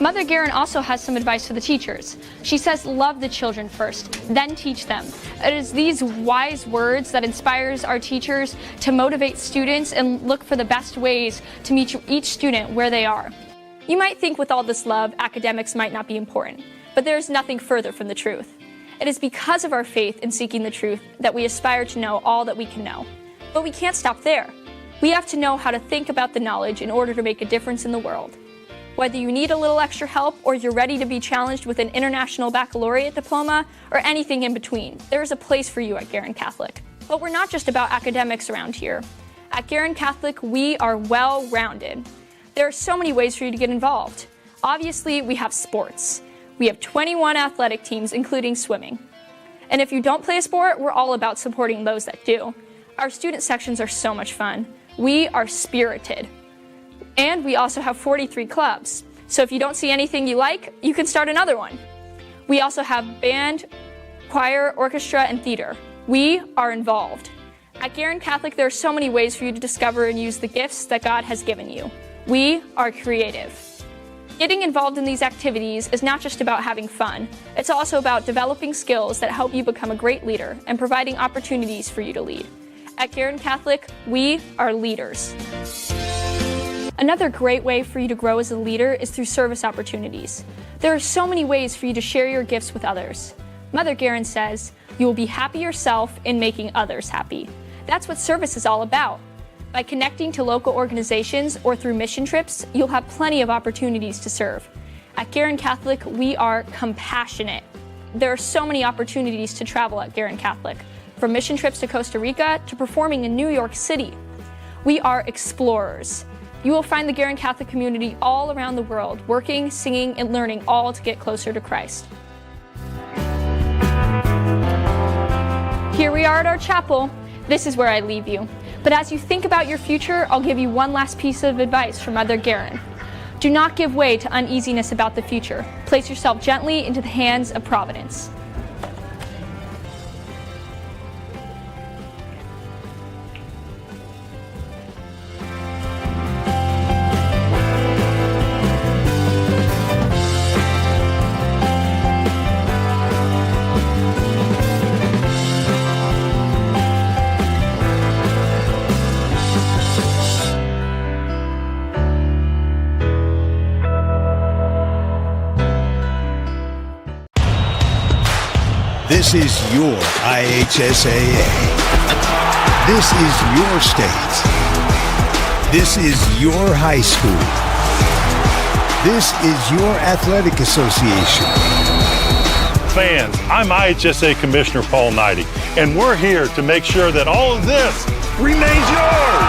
Mother Guerin also has some advice for the teachers. She says, love the children first, then teach them. It is these wise words that inspires our teachers to motivate students and look for the best ways to meet each student where they are. You might think with all this love, academics might not be important, but there is nothing further from the truth. It is because of our faith in seeking the truth that we aspire to know all that we can know. But we can't stop there. We have to know how to think about the knowledge in order to make a difference in the world. Whether you need a little extra help or you're ready to be challenged with an international baccalaureate diploma or anything in between, there is a place for you at Guerin Catholic. But we're not just about academics around here. At Guerin Catholic, we are well-rounded. There are so many ways for you to get involved. Obviously, we have sports. We have 21 athletic teams, including swimming. And if you don't play a sport, we're all about supporting those that do. Our student sections are so much fun. We are spirited. And we also have 43 clubs. So if you don't see anything you like, you can start another one. We also have band, choir, orchestra, and theater. We are involved. At Guerin Catholic, there are so many ways for you to discover and use the gifts that God has given you. We are creative. Getting involved in these activities is not just about having fun. It's also about developing skills that help you become a great leader and providing opportunities for you to lead. At Guerin Catholic, we are leaders. Another great way for you to grow as a leader is through service opportunities. There are so many ways for you to share your gifts with others. Mother Guerin says, you will be happy yourself in making others happy. That's what service is all about. By connecting to local organizations or through mission trips, you'll have plenty of opportunities to serve. At Guerin Catholic, we are compassionate. There are so many opportunities to travel at Guerin Catholic, from mission trips to Costa Rica to performing in New York City. We are explorers. You will find the Guerin Catholic community all around the world, working, singing, and learning all to get closer to Christ. Here we are at our chapel. This is where I leave you. But as you think about your future, I'll give you one last piece of advice from Mother Guerin. Do not give way to uneasiness about the future. Place yourself gently into the hands of Providence. This is your IHSAA. This is your state. This is your high school. This is your athletic association. Fans, I'm IHSA Commissioner Paul Knighty, and we're here to make sure that all of this remains yours.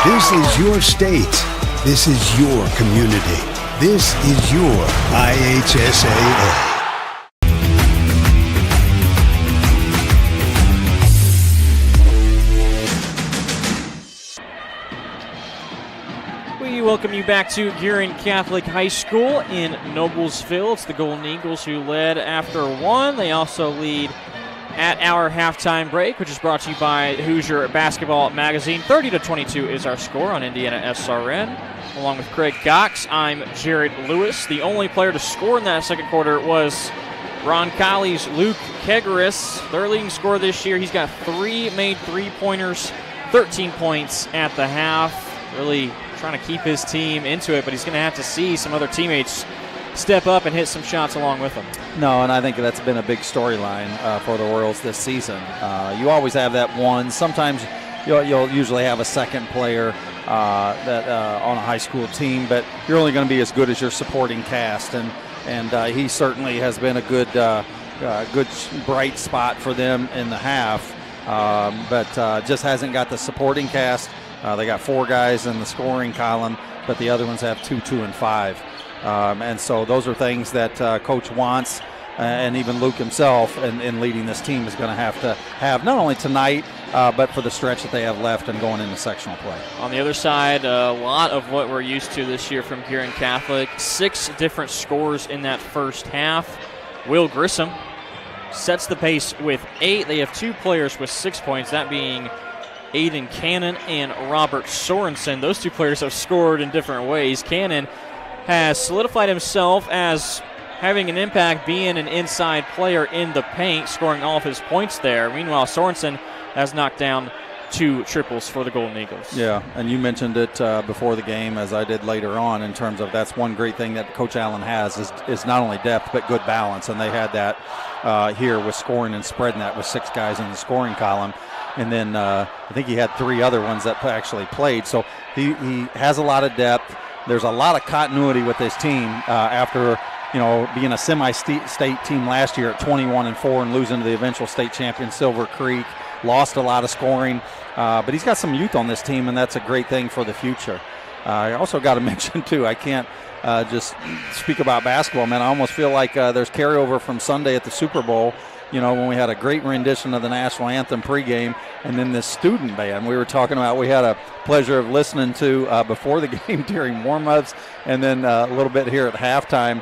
This is your state. This is your community. This is your IHSAA. We welcome you back to Guerin Catholic High School in Noblesville. It's the Golden Eagles who led after one. They also lead at our halftime break, which is brought to you by Hoosier Basketball Magazine. 30-22 is our score on IndianaSRN. Along with Craig Cox, I'm Jared Lewis. The only player to score in that second quarter was Roncalli's Luke Kegeris, their leading scorer this year. He's got 3 made three-pointers, 13 points at the half. Really trying to keep his team into it, but he's going to have to see some other teammates step up and hit some shots along with him. No, and I think that's been a big storyline for the Royals this season. You always have that one. Sometimes you'll usually have a second player that on a high school team, but you're only going to be as good as your supporting cast, and he certainly has been a good bright spot for them in the half, but just hasn't got the supporting cast. They got 4 guys in the scoring column, but the other ones have 2, 2, and 5. And so those are things that Coach wants, and even Luke himself in leading this team is going to have not only tonight, but for the stretch that they have left and going into sectional play. On the other side, a lot of what we're used to this year from Guerin Catholic. 6 different scores in that first half. Will Grissom sets the pace with 8. They have 2 players with 6 points, that being Aiden Cannon and Robert Sorensen. Those 2 players have scored in different ways. Cannon has solidified himself as having an impact, being an inside player in the paint, scoring all of his points there. Meanwhile, Sorensen has knocked down 2 triples for the Golden Eagles. Yeah, and you mentioned it before the game, as I did later on, in terms of that's one great thing that Coach Allen has is not only depth but good balance, and they had that here with scoring and spreading that with 6 guys in the scoring column. And then I think he had 3 other ones that actually played. So he has a lot of depth. There's a lot of continuity with this team after being a semi-state team last year at 21-4 and losing to the eventual state champion Silver Creek. Lost a lot of scoring, but he's got some youth on this team, and that's a great thing for the future. I also got to mention too, I can't just speak about basketball, man. I almost feel like there's carryover from Sunday at the Super Bowl. When we had a great rendition of the national anthem pregame, and then this student band we were talking about, we had a pleasure of listening to before the game during warmups, and then a little bit here at halftime.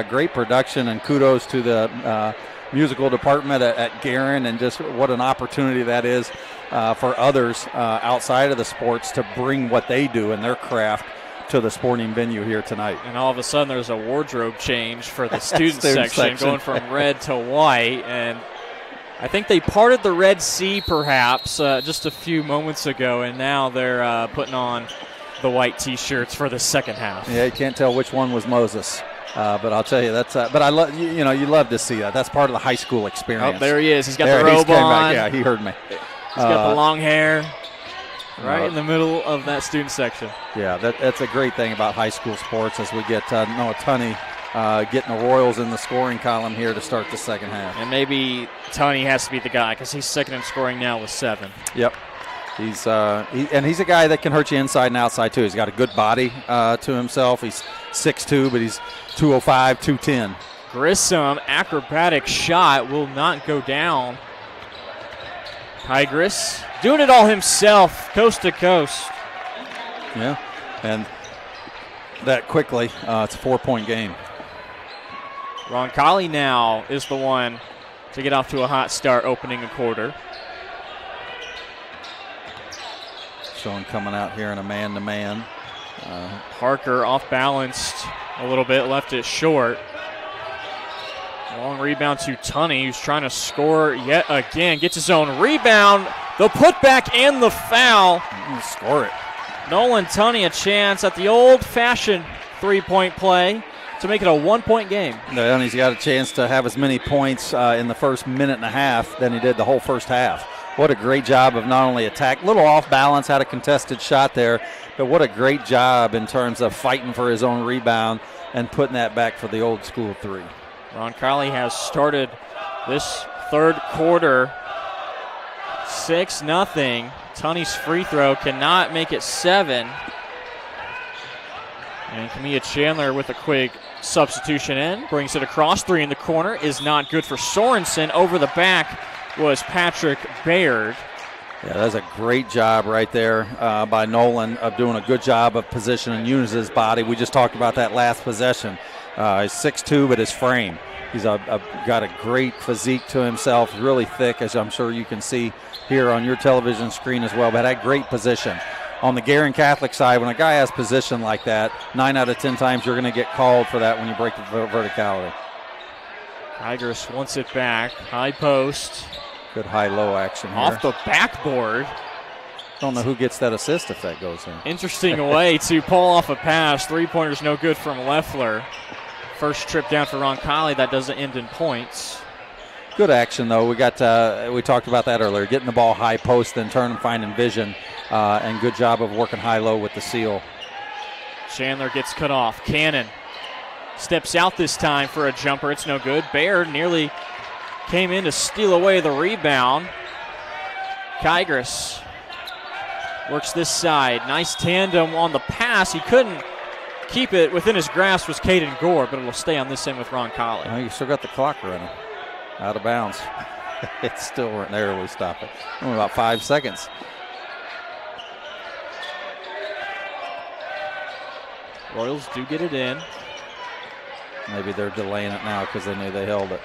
Great production, and kudos to the musical department at Guerin, and just what an opportunity that is for others outside of the sports to bring what they do in their craft to the sporting venue here tonight. And all of a sudden there's a wardrobe change for the student section, going from red to white, and I think they parted the Red Sea perhaps just a few moments ago, and now they're putting on the white T-shirts for the second half. Yeah, you can't tell which one was Moses. But I'll tell you, that's. But I love, you love to see that. That's part of the high school experience. Oh, there he is. He's got the robe on. Yeah, he heard me. He's got the long hair. Right in the middle of that student section. Yeah, that's a great thing about high school sports, as we get Noah Tunney getting the Royals in the scoring column here to start the second half. And maybe Tunney has to be the guy, because he's second in scoring now with 7. Yep. He's a guy that can hurt you inside and outside too. He's got a good body to himself. He's 6'2", but he's 205, 210. Grissom, acrobatic shot, will not go down. Tigris doing it all himself, coast to coast. Yeah, and that quickly, it's a 4-point game. Roncalli now is the one to get off to a hot start opening a quarter. Sean coming out here in a man-to-man. Parker off-balanced a little bit, left it short. Long rebound to Tunney, who's trying to score yet again. Gets his own rebound, the putback, and the foul. Score it. Nolan Tunney a chance at the old-fashioned three-point play to make it a 1-point game. And he's got a chance to have as many points in the first minute and a half than he did the whole first half. What a great job of not only attack, little off balance, had a contested shot there, but what a great job in terms of fighting for his own rebound and putting that back for the old school three. Roncalli has started this third quarter 6-0. Tunney's free throw cannot make it 7. And Camilla Chandler with a quick substitution in. Brings it across, 3 in the corner. Is not good for Sorensen. Over the back was Patrick Baird. Yeah, that's a great job right there by Nolan of doing a good job of positioning Eunice's body. We just talked about that last possession. He's 6'2", but his frame. He's got a great physique to himself, really thick, as I'm sure you can see here on your television screen as well, but had great position. On the Guerin Catholic side, when a guy has position like that, 9 out of 10 times you're going to get called for that when you break the verticality. Tigers wants it back. High post. Good high-low action here. Off the backboard. Don't know who gets that assist if that goes in. Interesting way to pull off a pass. Three-pointer's no good from Leffler. First trip down for Roncalli. That doesn't end in points. Good action, though. We talked about that earlier. Getting the ball high post, then turn and finding vision. And good job of working high-low with the seal. Chandler gets cut off. Cannon steps out this time for a jumper. It's no good. Baird nearly came in to steal away the rebound. Kygris works this side. Nice tandem on the pass. He couldn't keep it within his grasp was Caden Gore, but it'll stay on this end with Roncalli. Well, you still got the clock running. Out of bounds. It still weren't there. We stop it. Only about 5 seconds. Royals do get it in. Maybe they're delaying it now because they knew they held it.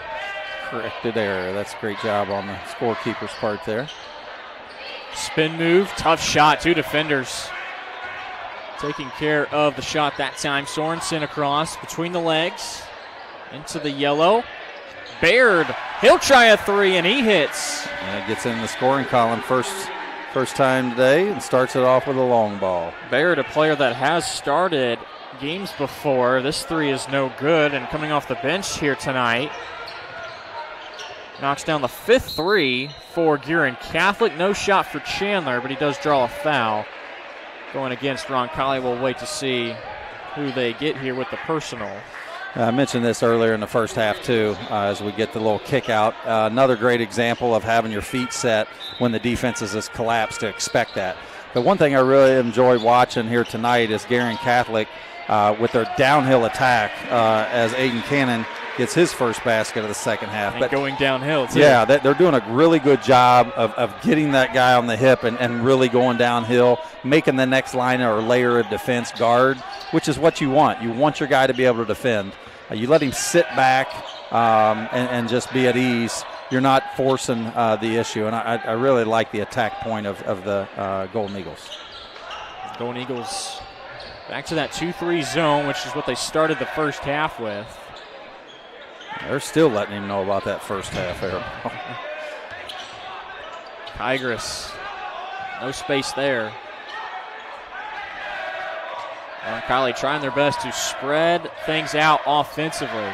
Corrected error. That's a great job on the scorekeeper's part there. Spin move, tough shot, 2 defenders. Taking care of the shot that time. Sorensen across between the legs. Into the yellow. Baird, he'll try a 3 and he hits. And it gets in the scoring column first time today and starts it off with a long ball. Baird, a player that has started games before. This 3 is no good, and coming off the bench here tonight. Knocks down the 5th 3 for Guerin Catholic. No shot for Chandler, but he does draw a foul. Going against Roncalli, we'll wait to see who they get here with the personal. I mentioned this earlier in the first half, too, as we get the little kick out. Another great example of having your feet set when the defense is collapsed to expect that. But one thing I really enjoy watching here tonight is Guerin Catholic with their downhill attack as Aiden Cannon gets his first basket of the second half. And going downhill, too. Yeah, they're doing a really good job of getting that guy on the hip and really going downhill, making the next line or layer of defense guard, which is what you want. You want your guy to be able to defend. You let him sit back and just be at ease. You're not forcing the issue, and I really like the attack point of the Golden Eagles. Golden Eagles back to that 2-3 zone, which is what they started the first half with. They're still letting him know about that first half there. Tigris, no space there. Roncalli trying their best to spread things out offensively.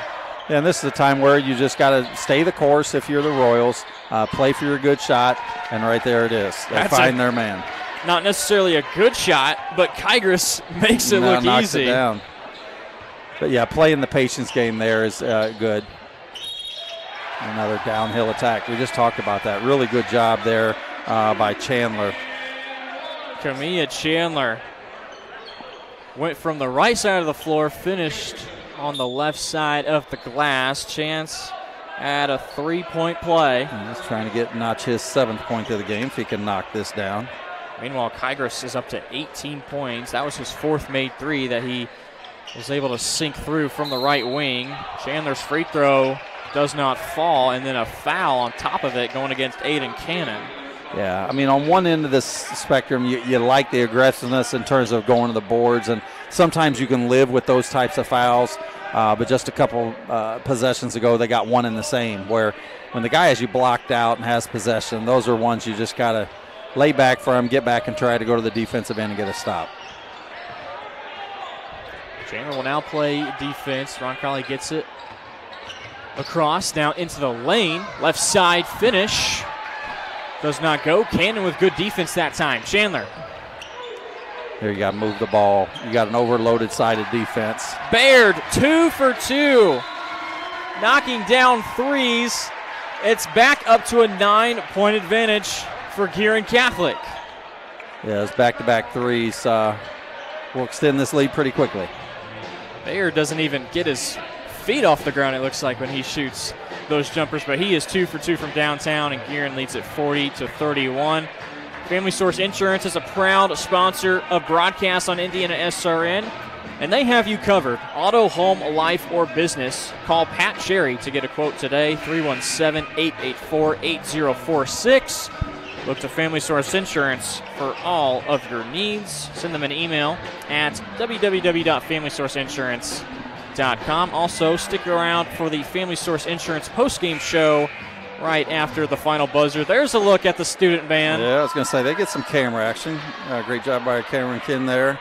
Yeah, and this is the time where you just got to stay the course if you're the Royals, play for your good shot, and right there it is. They find their man. Not necessarily a good shot, but Kygris makes it look knocks easy. It down. But, yeah, playing the patience game there is good. Another downhill attack. We just talked about that. Really good job there by Chandler. Camilla Chandler went from the right side of the floor, finished on the left side of the glass. Chance at a 3-point play. He's trying to notch his 7th point of the game if he can knock this down. Meanwhile, Kygris is up to 18 points. That was his 4th made 3 that he was able to sink through from the right wing. Chandler's free throw does not fall, and then a foul on top of it going against Aiden Cannon. Yeah, I mean, on one end of this spectrum, you like the aggressiveness in terms of going to the boards, and sometimes you can live with those types of fouls. But just a couple possessions ago, they got one in the same, where when the guy has you blocked out and has possession, those are ones you just got to lay back for him, get back and try to go to the defensive end and get a stop. Chandler will now play defense. Roncalli gets it across, now into the lane. Left side finish. Does not go. Cannon with good defense that time. Chandler. Here you got to move the ball. You got an overloaded sided defense. Baird, 2 for 2. Knocking down threes. It's back up to a 9-point advantage for Guerin Catholic. Yeah, those back-to-back threes will extend this lead pretty quickly. Baird doesn't even get his feet off the ground, it looks like, when he shoots those jumpers, but he is 2 for 2 from downtown, and Guerin leads at 40-31. Family Source Insurance is a proud sponsor of broadcasts on IndianaSRN, and they have you covered. Auto, home, life, or business. Call Pat Sherry to get a quote today, 317-884-8046. Look to Family Source Insurance for all of your needs. Send them an email at www.familysourceinsurance.com. Also, stick around for the Family Source Insurance postgame show right after the final buzzer. There's a look at the student band. Yeah, I was going to say, they get some camera action. Great job by Cameron Kin there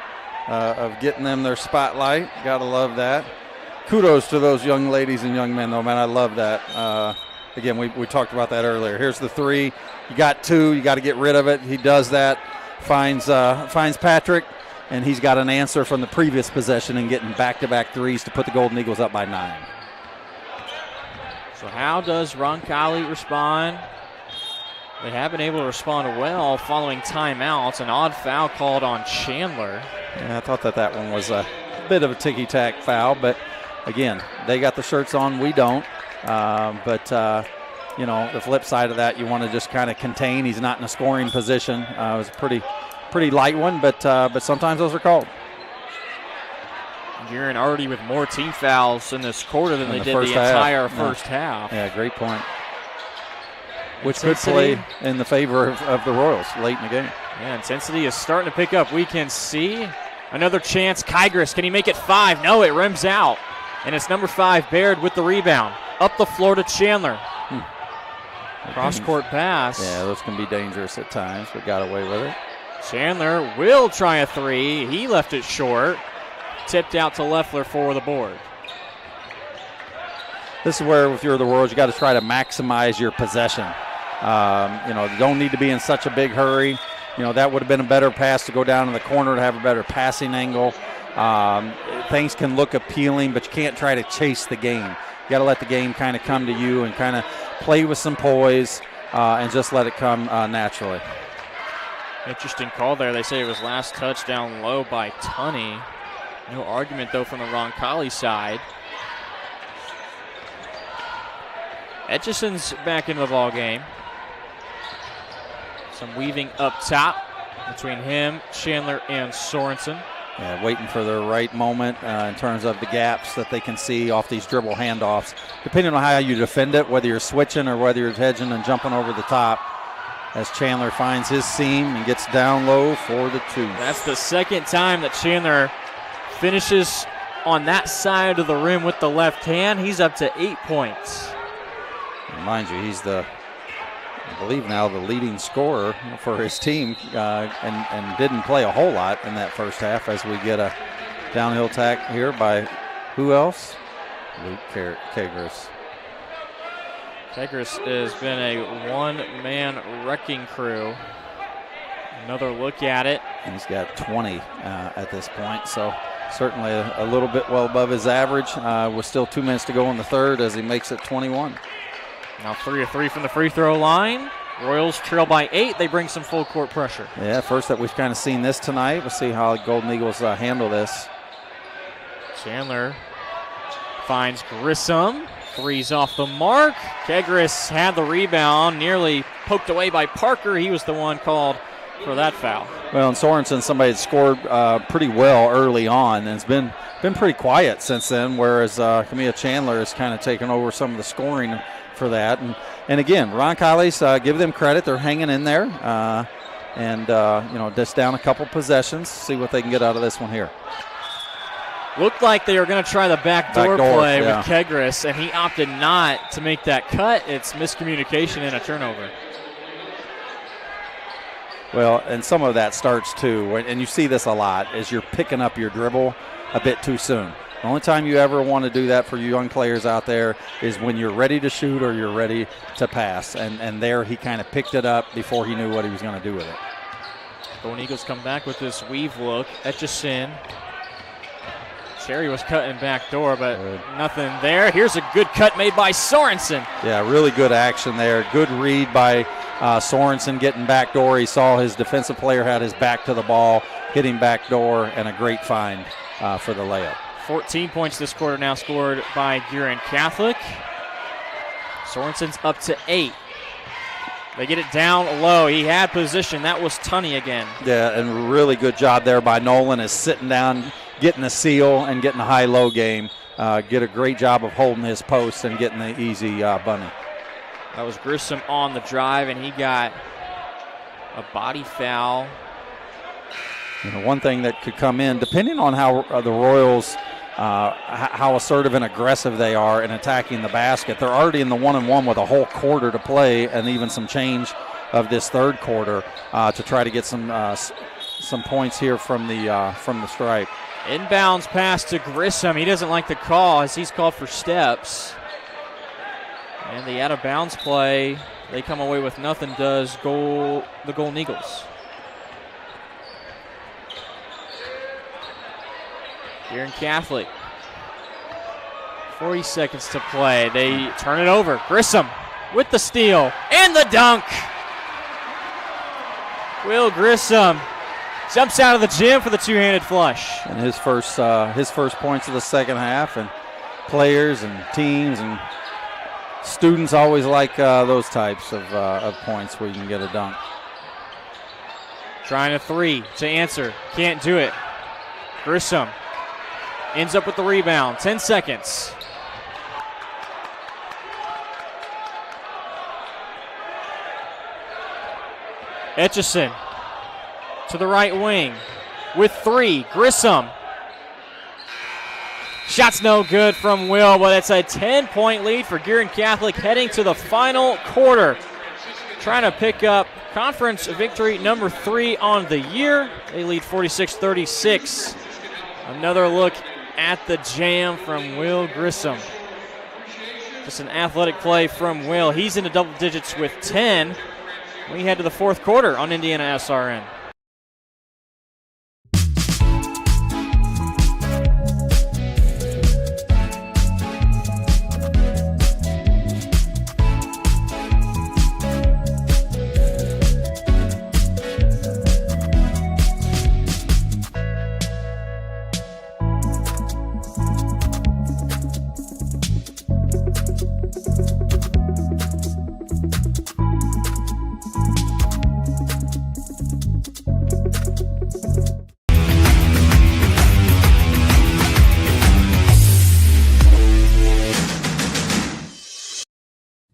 of getting them their spotlight. Got to love that. Kudos to those young ladies and young men, though, man. I love that. Again, we talked about that earlier. Here's the three. You got two. You got to get rid of it. He does that. Finds Patrick, and he's got an answer from the previous possession and getting back-to-back threes to put the Golden Eagles up by 9. So how does Roncalli respond? They have been able to respond well following timeouts. An odd foul called on Chandler. Yeah, I thought that one was a bit of a ticky-tack foul, but again, they got the shirts on, we don't. The flip side of that, you want to just kind of contain. He's not in a scoring position. It was a pretty light one, but sometimes those are called. Guerin already with more team fouls in this quarter than they did the entire first half. Yeah, great point. Which could play in the favor of the Royals late in the game. Yeah, intensity is starting to pick up. We can see another chance. Kygris, can he make it 5? No, it rims out. And it's number 5, Baird with the rebound. Up the floor to Chandler. Cross-court pass. Yeah, those can be dangerous at times, but got away with it. Chandler will try a 3. He left it short. Tipped out to Leffler for the board. This is where, if you're the Royals, you got to try to maximize your possession. You don't need to be in such a big hurry. That would have been a better pass to go down in the corner to have a better passing angle. Things can look appealing, but you can't try to chase the game. You got to let the game kind of come to you and kind of play with some poise and just let it come naturally. Interesting call there. They say it was last touch down low by Tunney. No argument, though, from the Roncalli side. Etchison's back into the ball game. Some weaving up top between him, Chandler, and Sorensen. Yeah, waiting for the right moment in terms of the gaps that they can see off these dribble handoffs. Depending on how you defend it, whether you're switching or whether you're hedging and jumping over the top, as Chandler finds his seam and gets down low for the 2. That's the second time that Chandler finishes on that side of the rim with the left hand. He's up to 8 points. And mind you, he's I believe now the leading scorer for his team and didn't play a whole lot in that first half as we get a downhill tack here by who else? Luke Kegris. Kegris has been a one-man wrecking crew. Another look at it. And he's got 20 at this point, so certainly a little bit well above his average. With still 2 minutes to go in the third as he makes it 21. Now 3 of 3 from the free throw line. Royals trail by 8. They bring some full court pressure. Yeah, first that we've kind of seen this tonight. We'll see how the Golden Eagles handle this. Chandler finds Grissom. 3's off the mark. Kegris had the rebound, nearly poked away by Parker. He was the one called for that foul. Well, and Sorensen, somebody had scored pretty well early on, and it's been pretty quiet since then, whereas Camilla Chandler has kind of taken over some of the scoring for that. And again, Roncalli's, give them credit. They're hanging in there. Just down a couple possessions. See what they can get out of this one here. Looked like they were going to try the backdoor play with Kegris, and he opted not to make that cut. It's miscommunication and a turnover. Well, and some of that starts too, and you see this a lot, is you're picking up your dribble a bit too soon. The only time you ever want to do that for you young players out there is when you're ready to shoot or you're ready to pass. And there he kind of picked it up before he knew what he was going to do with it. Golden Eagles come back with this weave look. Etchison. Cherry was cutting back door, but nothing there. Here's a good cut made by Sorensen. Yeah, really good action there. Good read by Sorensen getting back door. He saw his defensive player had his back to the ball, hitting back door, and a great find for the layup. 14 points this quarter now scored by Guerin Catholic. Sorensen's up to 8. They get it down low. He had position. That was Tunney again. Yeah, and really good job there by Nolan is sitting down, getting a seal and getting a high-low game. Get a great job of holding his post and getting the easy bunny. That was Grissom on the drive, and he got a body foul. You know, one thing that could come in, depending on how the Royals, how assertive and aggressive they are in attacking the basket, they're already in the 1-on-1 with a whole quarter to play and even some change of this third quarter to try to get some points here from the stripe. Inbounds pass to Grissom. He doesn't like the call as he's called for steps. And the out-of-bounds play, they come away with nothing, does the Golden Eagles. Guerin Catholic, 40 seconds to play. They turn it over. Grissom with the steal and the dunk. Will Grissom jumps out of the gym for the two-handed flush. And his first points of the second half, and players and teams and students always like those types of points where you can get a dunk. Trying a three to answer. Can't do it. Grissom ends up with the rebound. 10 seconds. Etchison to the right wing with 3. Grissom. Shot's no good from Will, but it's a 10-point lead for Guerin Catholic heading to the final quarter. Trying to pick up conference victory number 3 on the year. They lead 46-36. Another look at the jam from Will Grissom. Just an athletic play from Will. He's into double digits with 10. We head to the fourth quarter on IndianaSRN.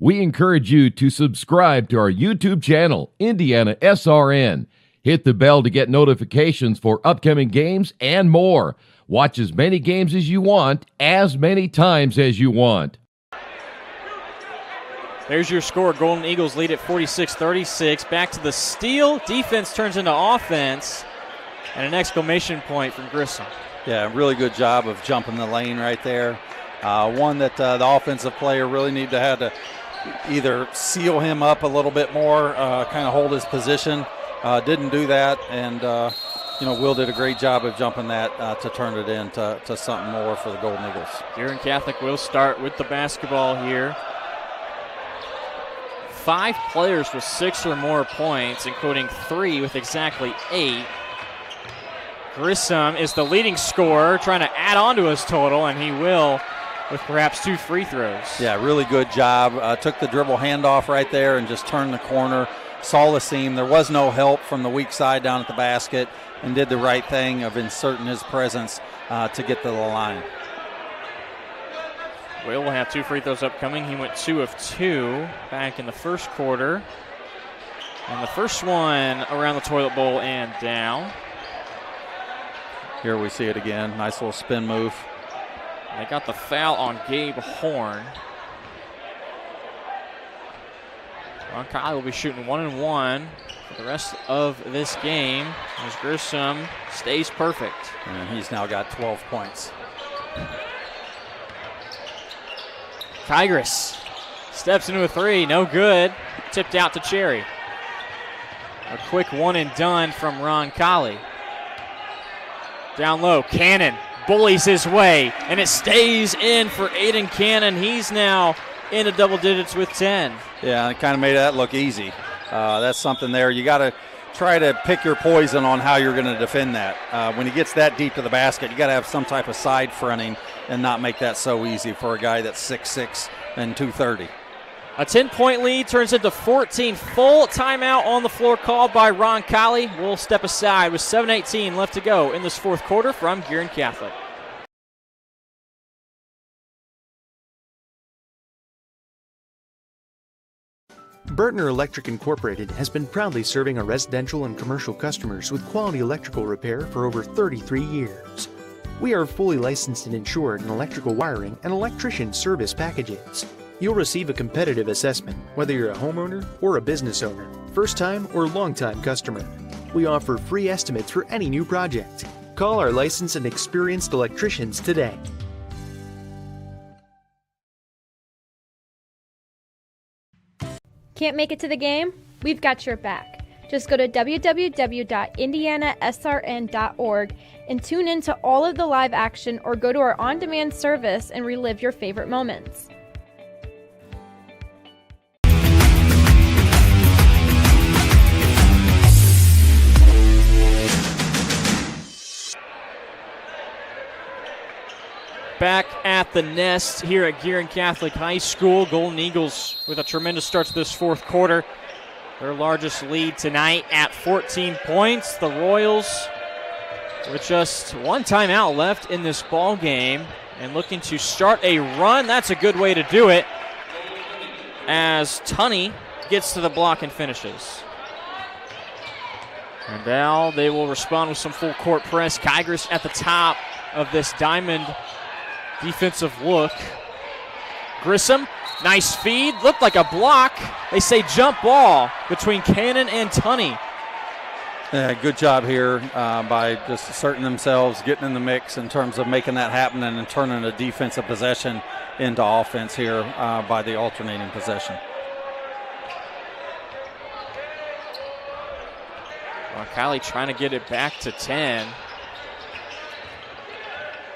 We encourage you to subscribe to our YouTube channel, IndianaSRN. Hit the bell to get notifications for upcoming games and more. Watch as many games as you want, as many times as you want. There's your score. Golden Eagles lead at 46-36. Back to the steal. Defense turns into offense. And an exclamation point from Grissom. Yeah, really good job of jumping the lane right there. One that the offensive player really need to have to either seal him up a little bit more, kind of hold his position. Didn't do that, and Will did a great job of jumping that to turn it into something more for the Golden Eagles. Guerin Catholic will start with the basketball here. 5 players with 6 or more points, including 3 with exactly 8. Grissom is the leading scorer, trying to add on to his total, and he will with perhaps 2 free throws. Yeah, really good job. Took the dribble handoff right there and just turned the corner. Saw the seam. There was no help from the weak side down at the basket, and did the right thing of inserting his presence to get to the line. Will have 2 free throws upcoming. He went 2 of 2 back in the first quarter. And the first one around the toilet bowl and down. Here we see it again. Nice little spin move. They got the foul on Gabe Horn. Roncalli will be shooting 1-1 for the rest of this game as Grissom stays perfect. And he's now got 12 points. Tigris steps into a three, no good. Tipped out to Cherry. A quick one and done from Roncalli. Down low, Cannon bullies his way, and it stays in for Aiden Cannon. He's now into double digits with 10. Yeah, it kind of made that look easy. That's something there. You got to try to pick your poison on how you're going to defend that. When he gets that deep to the basket, you got to have some type of side fronting and not make that so easy for a guy that's 6'6" and 230. A 10-point lead turns into 14. Full timeout on the floor called by Roncalli. We'll step aside with 7:18 left to go in this fourth quarter from Guerin Catholic. Burtner Electric Incorporated has been proudly serving our residential and commercial customers with quality electrical repair for over 33 years. We are fully licensed and insured in electrical wiring and electrician service packages. You'll receive a competitive assessment, whether you're a homeowner or a business owner, first-time or long-time customer. We offer free estimates for any new project. Call our licensed and experienced electricians today. Can't make it to the game? We've got your back. Just go to www.IndianaSRN.org and tune in to all of the live action, or go to our on-demand service and relive your favorite moments. Back at the nest here at Guerin Catholic High School. Golden Eagles with a tremendous start to this fourth quarter. Their largest lead tonight at 14 points. The Royals with just one timeout left in this ball game and looking to start a run. That's a good way to do it as Tunney gets to the block and finishes. And now they will respond with some full court press. Kygris at the top of this diamond defensive look. Grissom, nice feed, looked like a block. They say jump ball between Cannon and Tunney. Yeah, good job here by just asserting themselves, getting in the mix in terms of making that happen and then turning a defensive possession into offense here by the alternating possession. Roncalli trying to get it back to 10.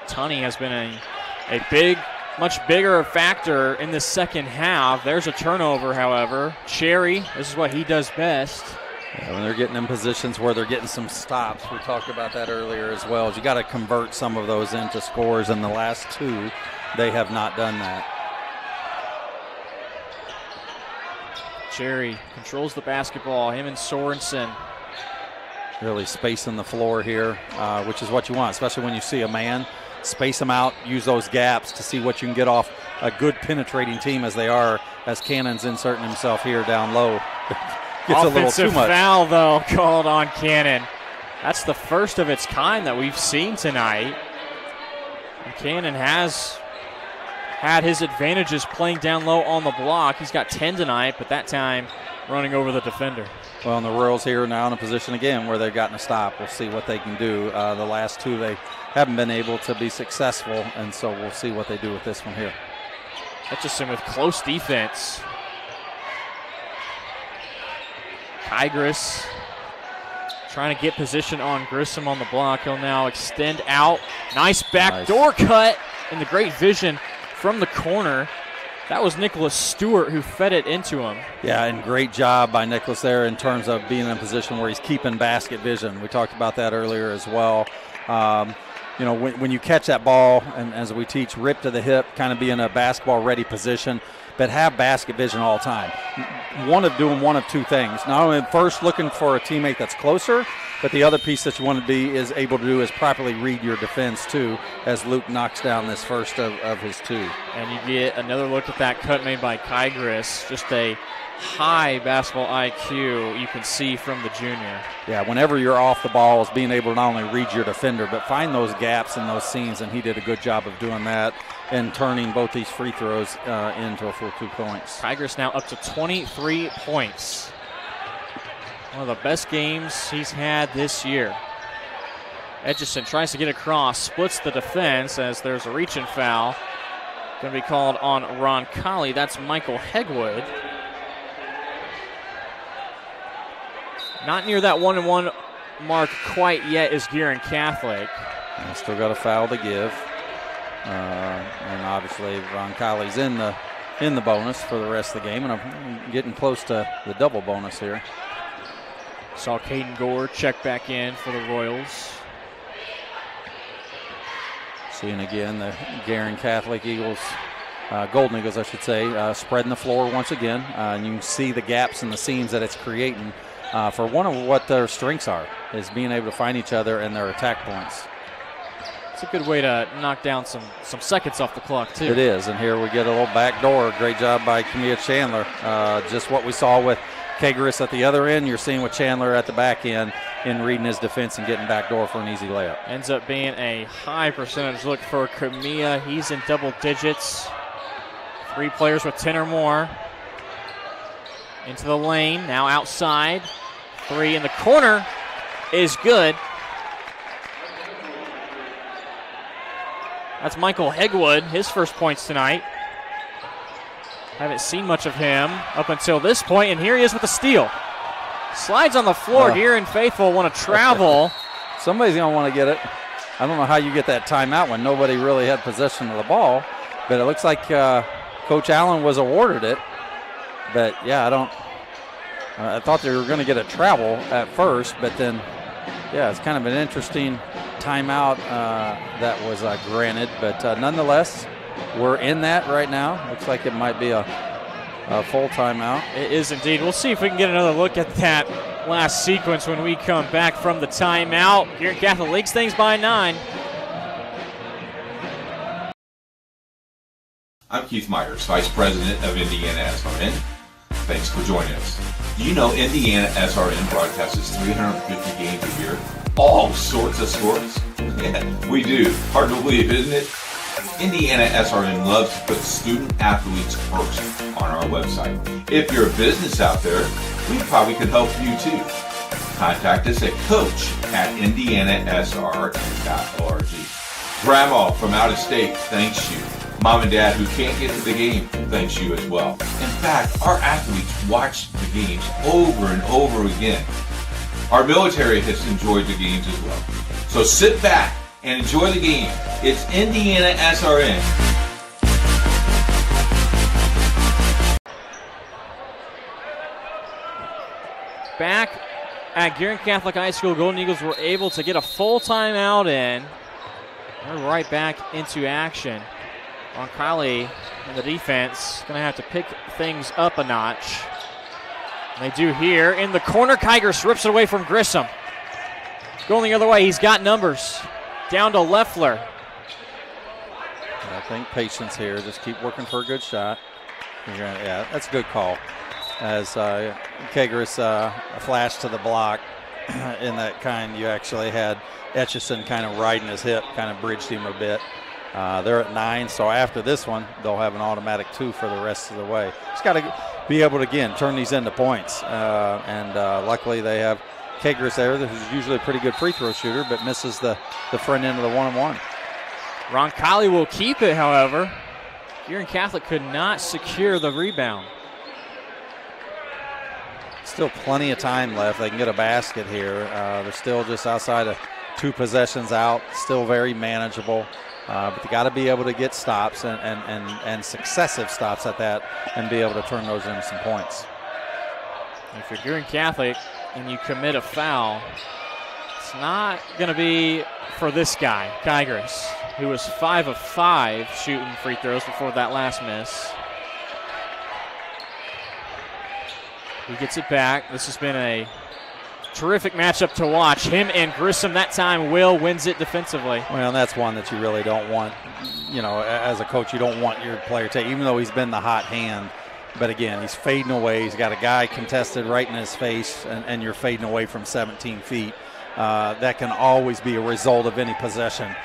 Tunney has been a big, much bigger factor in the second half. There's a turnover, however. Cherry, this is what he does best. Yeah, when they're getting in positions where they're getting some stops, we talked about that earlier as well. You got to convert some of those into scores. In the last two, they have not done that. Cherry controls the basketball. Him and Sorensen. Really spacing the floor here, which is what you want, especially when you see a man. Space them out, use those gaps to see what you can get off a good penetrating team as they are, as Cannon's inserting himself here down low. Gets a little too much. Foul, though, called on Cannon. That's the first of its kind that we've seen tonight. And Cannon has had his advantages playing down low on the block. He's got 10 tonight, but that time running over the defender. Well, and the Royals here now in a position again where they've gotten a stop. We'll see what they can do. The last two, they haven't been able to be successful, and so we'll see what they do with this one here. Hutchison with close defense. Kygris trying to get position on Grissom on the block. He'll now extend out. Nice backdoor cut, and the great vision from the corner. That was Nicholas Stewart who fed it into him. Yeah, and great job by Nicholas there in terms of being in a position where he's keeping basket vision. We talked about that earlier as well. You know, when you catch that ball, and as we teach, rip to the hip, kind of be in a basketball-ready position, but have basket vision all the time. Doing one of two things. Not only first looking for a teammate that's closer, but the other piece that you want to be is able to do is properly read your defense too, as Luke knocks down this first of his two. And you get another look at that cut made by Kygris. Just a high basketball IQ you can see from the junior. Yeah, whenever you're off the ball is being able to not only read your defender, but find those gaps in those seams, and he did a good job of doing that and turning both these free throws into a full 2 points. Kygris now up to 23 points. One of the best games he's had this year. Edgerson tries to get across, splits the defense as there's a reach-in foul. Going to be called on Roncalli. That's Michael Hegwood. Not near that 1-1 mark quite yet is Guerin Catholic. And still got a foul to give. And obviously Roncalli's in the bonus for the rest of the game, and I'm getting close to the double bonus here. Saw Caden Gore check back in for the Royals. Seeing again the Guerin Catholic Eagles, Golden Eagles I should say, spreading the floor once again. And you can see the gaps and the seams that it's creating for one of what their strengths are, is being able to find each other and their attack points. It's a good way to knock down some seconds off the clock, too. It is, and here we get a little back door. Great job by Camilla Chandler. Just what we saw with Kegaris at the other end, you're seeing with Chandler at the back end in reading his defense and getting back door for an easy layup. Ends up being a high percentage look for Camilla. He's in double digits. 3 players with 10 or more. Into the lane, now outside. 3 in the corner is good. That's Michael Hegwood, his first points tonight. Haven't seen much of him up until this point, and here he is with a steal. Slides on the floor. Guerin faithful want to travel. Somebody's going to want to get it. I don't know how you get that timeout when nobody really had possession of the ball, but it looks like Coach Allen was awarded it. But, yeah, I thought they were going to get a travel at first, but then, yeah, it's kind of an interesting timeout that was granted. But nonetheless, we're in that right now. Looks like it might be a full timeout. It is indeed. We'll see if we can get another look at that last sequence when we come back from the timeout. Guerin Catholic leads things by 9. I'm Keith Myers, Vice President of IndianaSRN. Thanks for joining us. Do you know IndianaSRN broadcasts 350 games a year? All sorts of sports? Yeah, we do. Hard to believe, isn't it? IndianaSRN loves to put student athletes first on our website. If you're a business out there, we probably could help you too. Contact us at coach@indianasrn.org. Grandma from out of state thanks you. Mom and Dad who can't get to the game thanks you as well. In fact, our athletes watch the games over and over again. Our military has enjoyed the games as well. So sit back and enjoy the game. It's IndianaSRN. Back at Guerin Catholic High School, Golden Eagles were able to get a full timeout in. They're right back into action. Roncalli in the defense going to have to pick things up a notch. And they do here. In the corner, Kygers rips it away from Grissom. Going the other way, he's got numbers. Down to Leffler. I think patience here. Just keep working for a good shot. Yeah, that's a good call. As Kegaris flashed to the block in that kind, you actually had Etchison kind of riding his hip, kind of bridged him a bit. They're at 9, so after this one, they'll have an automatic 2 for the rest of the way. Just got to be able to, again, turn these into points. And luckily they have Kegaris there, who's usually a pretty good free throw shooter, but misses the front end of the 1-on-1. Roncalli will keep it, however. Guerin Catholic could not secure the rebound. Still plenty of time left. They can get a basket here. They're still just outside of 2 possessions out, still very manageable. But they got to be able to get stops and successive stops at that and be able to turn those into some points. If you're Guerin Catholic and you commit a foul, it's not going to be for this guy, Kygers, who was 5 of 5 shooting free throws before that last miss. He gets it back. This has been a terrific matchup to watch. Him and Grissom. That time Will wins it defensively. Well, and that's one that you really don't want. You know, as a coach, you don't want your player to, even though he's been the hot hand. But again, he's fading away. He's got a guy contested right in his face, and you're fading away from 17 feet. That can always be a result of any possession.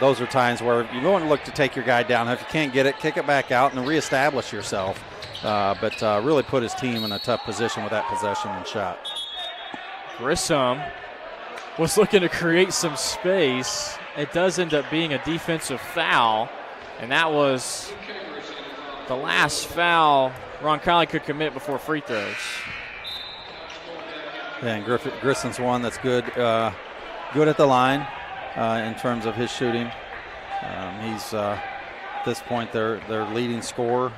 Those are times where you want to look to take your guy down. If you can't get it, kick it back out and reestablish yourself. But really put his team in a tough position with that possession and shot. Grissom was looking to create some space. It does end up being a defensive foul, and that was the last foul Roncalli could commit before free throws. Yeah, and Grissom's one that's good at the line in terms of his shooting. He's at this point their leading scorer,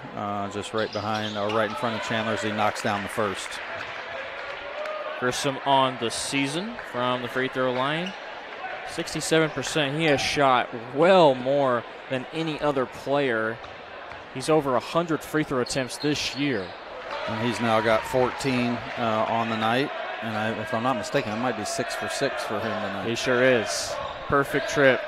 just right behind or right in front of Chandler as he knocks down the first. Grissom on the season from the free throw line, 67%. He has shot well more than any other player. He's over 100 free throw attempts this year. And he's now got 14 on the night. And if I'm not mistaken, it might be 6 for 6 for him tonight. He sure is. Perfect trip.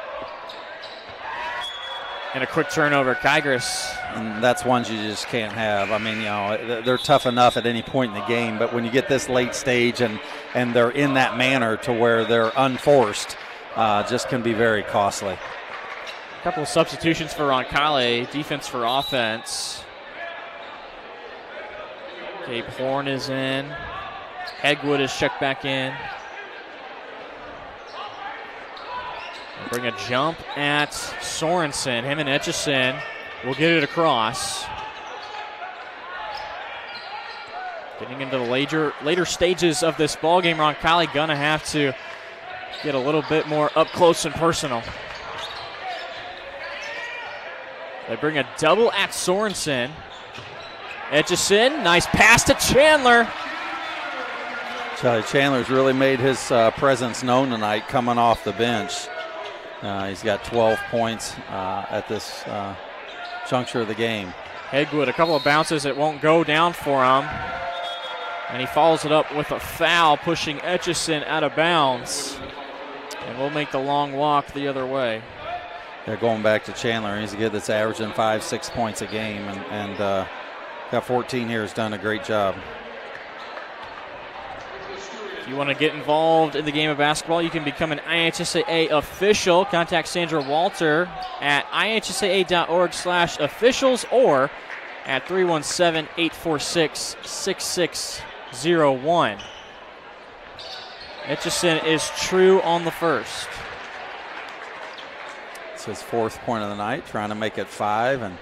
And a quick turnover, Kygris. And that's ones you just can't have. I mean, they're tough enough at any point in the game, but when you get this late stage and they're in that manner to where they're unforced, just can be very costly. A couple of substitutions for Roncalli, defense for offense. Gabe Horn is in. Hegwood is checked back in. Bring a jump at Sorensen. Him and Etchison will get it across. Getting into the later stages of this ballgame, Roncalli gonna have to get a little bit more up close and personal. They bring a double at Sorensen. Etchison, nice pass to Chandler. Charlie Chandler's really made his presence known tonight coming off the bench. He's got 12 points at this juncture of the game. Hegwood, a couple of bounces, it won't go down for him. And he follows it up with a foul, pushing Etchison out of bounds. And we'll make the long walk the other way. Yeah, going back to Chandler, he's a kid that's averaging 5-6 points a game, and got 14 here, has done a great job. If you want to get involved in the game of basketball, you can become an IHSAA official. Contact Sandra Walter at ihsaa.org/officials or at 317-846-6601. Etchison is true on the first. It's his 4th point of the night, trying to make it 5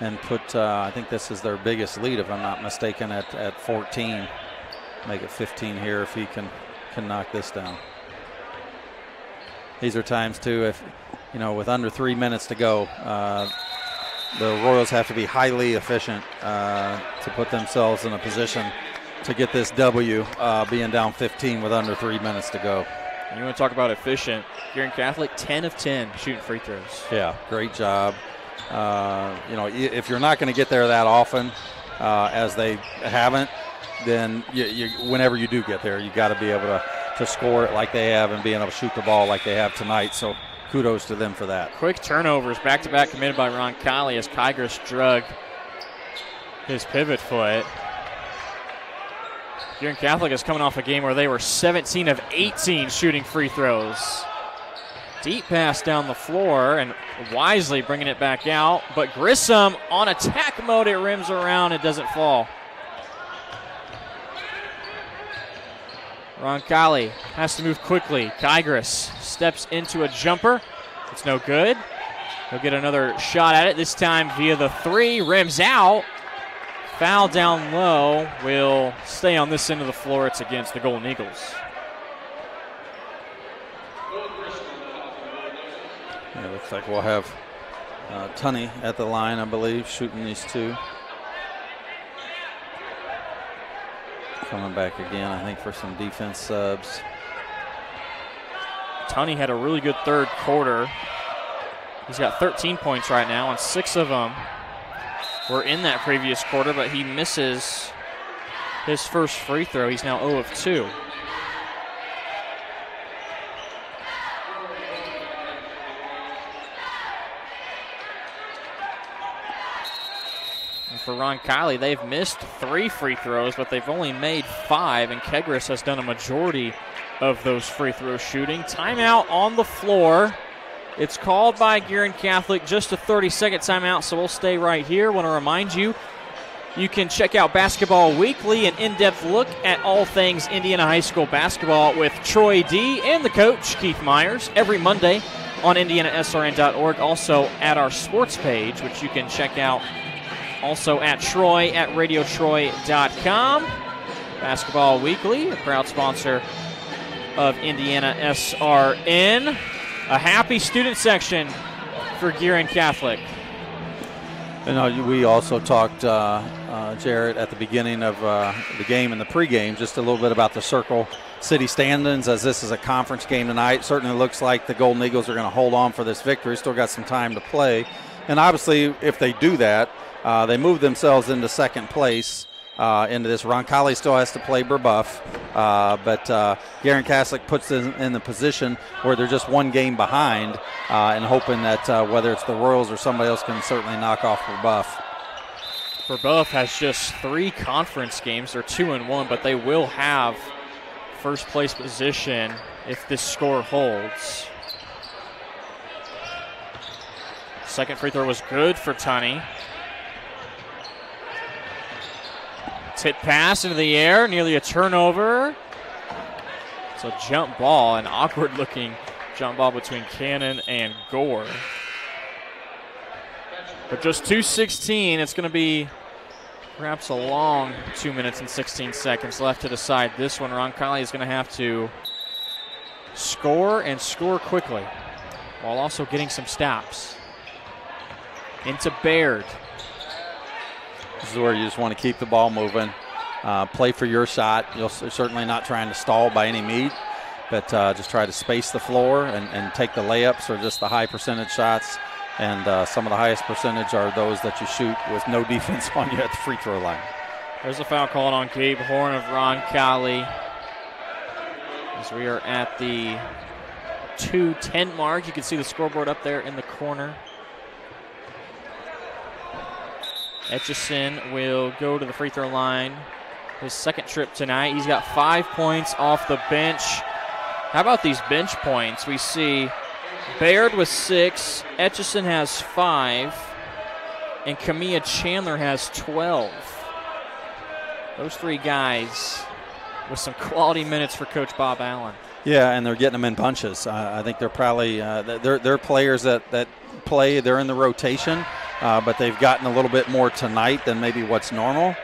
and put, I think this is their biggest lead, if I'm not mistaken, at 14. Make it 15 here if he can knock this down. These are times, too, if, with under 3 minutes to go, the Royals have to be highly efficient to put themselves in a position to get this W, being down 15 with under 3 minutes to go. You want to talk about efficient. Guerin Catholic, 10 of 10 shooting free throws. Yeah, great job. If you're not going to get there that often, as they haven't, then whenever you do get there, you got to be able to score it like they have and being able to shoot the ball like they have tonight. So kudos to them for that. Quick turnovers, back-to-back committed by Roncalli as Kygris drug his pivot foot. Guerin Catholic is coming off a game where they were 17 of 18 shooting free throws. Deep pass down the floor and wisely bringing it back out. But Grissom on attack mode, it rims around, it doesn't fall. Roncalli has to move quickly. Kygris steps into a jumper. It's no good. He'll get another shot at it, this time via the 3. Rims out. Foul down low. Will stay on this end of the floor. It's against the Golden Eagles. Yeah, looks like we'll have Tunney at the line, I believe, shooting these 2. Coming back again, I think, for some defense subs. Tunney had a really good third quarter. He's got 13 points right now, and 6 of them were in that previous quarter, but he misses his first free throw. He's now 0 of 2. For Roncalli, they've missed 3 free throws, but they've only made 5, and Kegris has done a majority of those free throw shooting. Timeout on the floor. It's called by Guerin Catholic, just a 30-second timeout, so we'll stay right here. Want to remind you, You can check out Basketball Weekly, an in-depth look at all things Indiana high school basketball with Troy D. and the coach, Keith Myers, every Monday on IndianaSRN.org. Also at our sports page, which you can check out also at Troy at radiotroy.com. Basketball Weekly, a proud sponsor of IndianaSRN. A happy student section for Guerin Catholic. And we also talked, Jarrett, at the beginning of the game and the pregame, just a little bit about the Circle City standings, as this is a conference game tonight. Certainly looks like the Golden Eagles are going to hold on for this victory. Still got some time to play. And obviously, if they do that, they move themselves into second place into this. Roncalli still has to play Brebeuf, but Guerin Catholic puts them in the position where they're just one game behind, and hoping that whether it's the Royals or somebody else can certainly knock off Brebeuf. Brebeuf has just 3 conference games. They're 2-1, but they will have first place position if this score holds. Second free throw was good for Tunney. Hit pass into the air, nearly a turnover. It's a jump ball, an awkward looking jump ball between Cannon and Gore. But just 2:16, it's going to be perhaps a long 2 minutes and 16 seconds left to decide this one. Roncalli is going to have to score and score quickly while also getting some stops. Into Baird. This is where you just want to keep the ball moving, play for your shot. You're certainly not trying to stall by any means, but just try to space the floor and take the layups or just the high percentage shots. And some of the highest percentage are those that you shoot with no defense on you at the free throw line. There's a foul called on Gabe Horn of Roncalli as we are at the 2:10 mark. You can see the scoreboard up there in the corner. Etchison will go to the free throw line. His second trip tonight. He's got 5 points off the bench. How about these bench points? We see Baird with 6, Etchison has 5, and Camilla Chandler has 12. Those 3 guys with some quality minutes for Coach Bob Allen. Yeah, and they're getting them in bunches. I think they're probably they're players that play. They're in the rotation. But they've gotten a little bit more tonight than maybe what's normal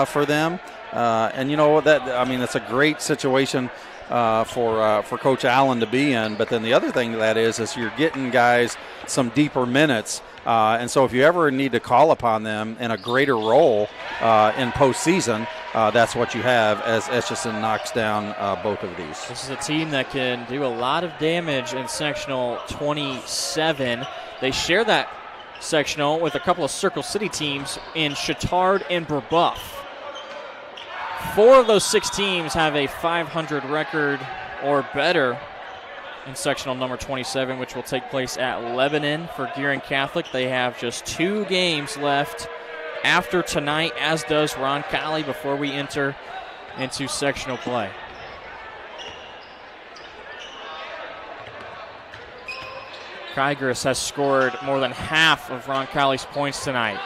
for them. And that's a great situation for Coach Allen to be in. But then the other thing that is you're getting guys some deeper minutes. And so if you ever need to call upon them in a greater role in postseason, that's what you have as Etchison knocks down both of these. This is a team that can do a lot of damage in sectional 27. They share that sectional with a couple of Circle City teams in Chittard and Brebeuf. 4 of those 6 teams have a 500 record or better in sectional number 27, which will take place at Lebanon for Guerin Catholic. They have just 2 games left after tonight, as does Roncalli, before we enter into sectional play. Kygris has scored more than half of Roncalli's points tonight.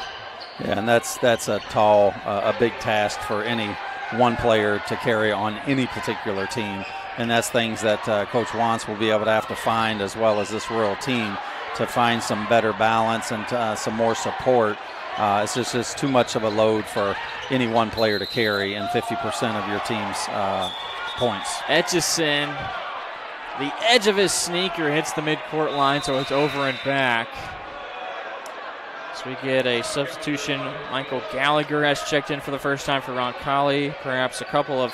Yeah, and that's a tall, a big task for any one player to carry on any particular team. And that's things that Coach Wantz will be able to have to find, as well as this Royal team, to find some better balance and some more support. It's just too much of a load for any one player to carry in 50% of your team's points. Etchison, the edge of his sneaker hits the midcourt line, so it's over and back. So we get a substitution. Michael Gallagher has checked in for the first time for Roncalli. Perhaps a couple of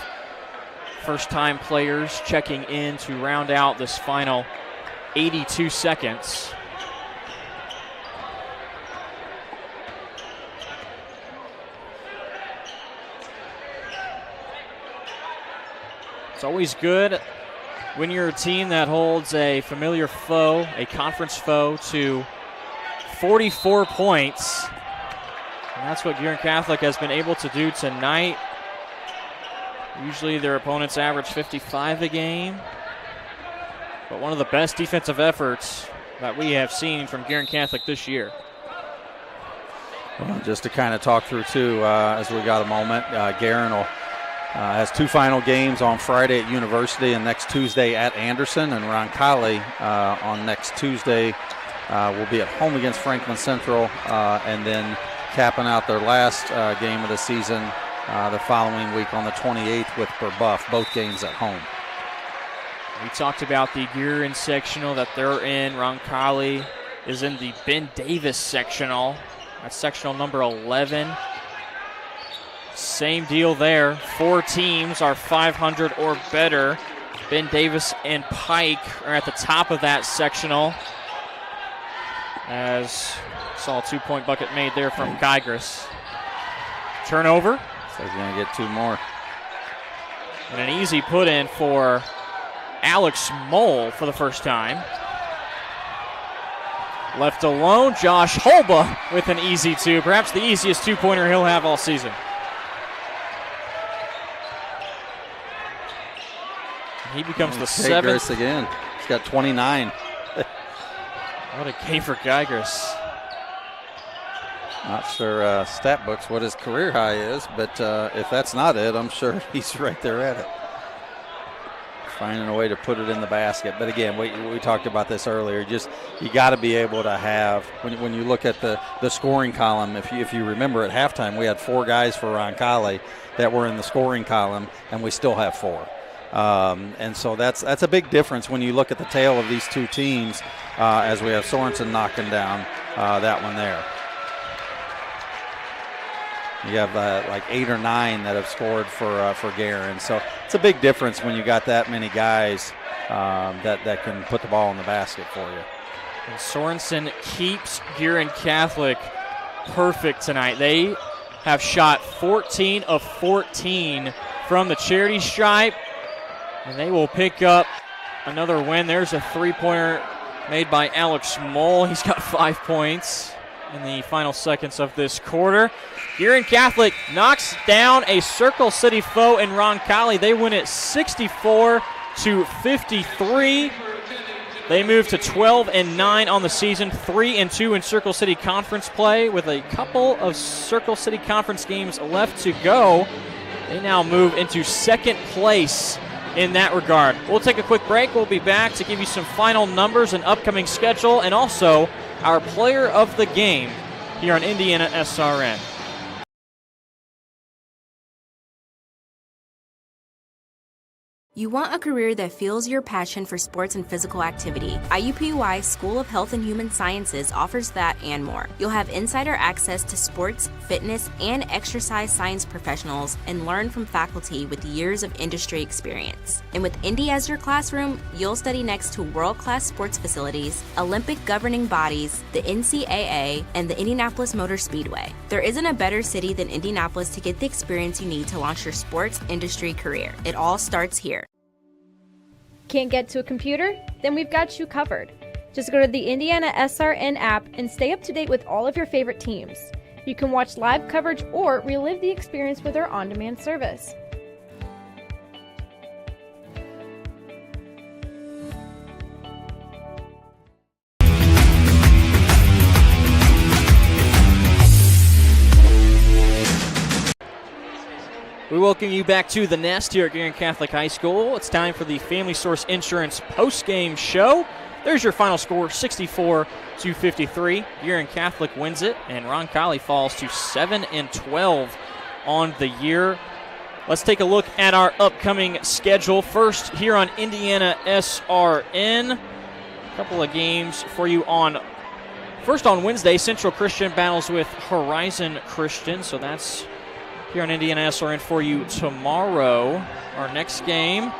first-time players checking in to round out this final 82 seconds. It's always good when you're a team that holds a familiar foe, a conference foe, to 44 points. And that's what Guerin Catholic has been able to do tonight. Usually their opponents average 55 a game. But one of the best defensive efforts that we have seen from Guerin Catholic this year. Well, just to kind of talk through, too, as we got a moment, Guerin has 2 final games on Friday at University and next Tuesday at Anderson, and Roncalli on next Tuesday will be at home against Franklin Central, and then capping out their last game of the season the following week on the 28th with Burbuff, both games at home. We talked about the Guerin sectional that they're in. Roncalli is in the Ben Davis sectional. That's sectional number 11. Same deal there. 4 teams are 500 or better. Ben Davis and Pike are at the top of that sectional. As saw a 2-point bucket made there from Gygris. Turnover. So he's going to get 2 more. And an easy put in for Alex Moll for the first time. Left alone, Josh Holba with an easy 2. Perhaps the easiest 2-pointer he'll have all season. He becomes the 7th. Again. He's got 29. What a game for Gygris. Not sure stat books what his career high is, but if that's not it, I'm sure he's right there at it. Finding a way to put it in the basket. But again, we talked about this earlier. You got to be able to have, when you look at the scoring column, if you remember at halftime, we had 4 guys for Roncalli that were in the scoring column, and we still have 4. And so that's a big difference when you look at the tail of these 2 teams, as we have Sorensen knocking down that one there. You have like 8 or 9 that have scored for Guerin. So it's a big difference when you got that many guys that can put the ball in the basket for you. And Sorensen keeps Guerin Catholic perfect tonight. They have shot 14 of 14 from the charity stripe, and they will pick up another win. There's a 3-pointer made by Alex Moll. He's got 5 points in the final seconds of this quarter. Guerin Catholic knocks down a Circle City foe in Roncalli. They win it 64-53. They move to 12-9 on the season, 3-2 in Circle City Conference play. With a couple of Circle City Conference games left to go, they now move into 2nd place in that regard. We'll take a quick break. We'll be back to give you some final numbers and upcoming schedule, and also our player of the game here on IndianaSRN. You want a career that fuels your passion for sports and physical activity. IUPUI School of Health and Human Sciences offers that and more. You'll have insider access to sports, fitness, and exercise science professionals and learn from faculty with years of industry experience. And with Indy as your classroom, you'll study next to world-class sports facilities, Olympic governing bodies, the NCAA, and the Indianapolis Motor Speedway. There isn't a better city than Indianapolis to get the experience you need to launch your sports industry career. It all starts here. Can't get to a computer? Then we've got you covered. Just go to the IndianaSRN app and stay up to date with all of your favorite teams. You can watch live coverage or relive the experience with our on-demand service. We welcome you back to the Nest here at Guerin Catholic High School. It's time for the Family Source Insurance post-game show. There's your final score, 64-53. Guerin Catholic wins it, and Roncalli falls to 7-12 on the year. Let's take a look at our upcoming schedule. First, here on IndianaSRN, a couple of games for you first on Wednesday, Central Christian battles with Horizon Christian, so that's here on IndianaSRN for you tomorrow. Our next game,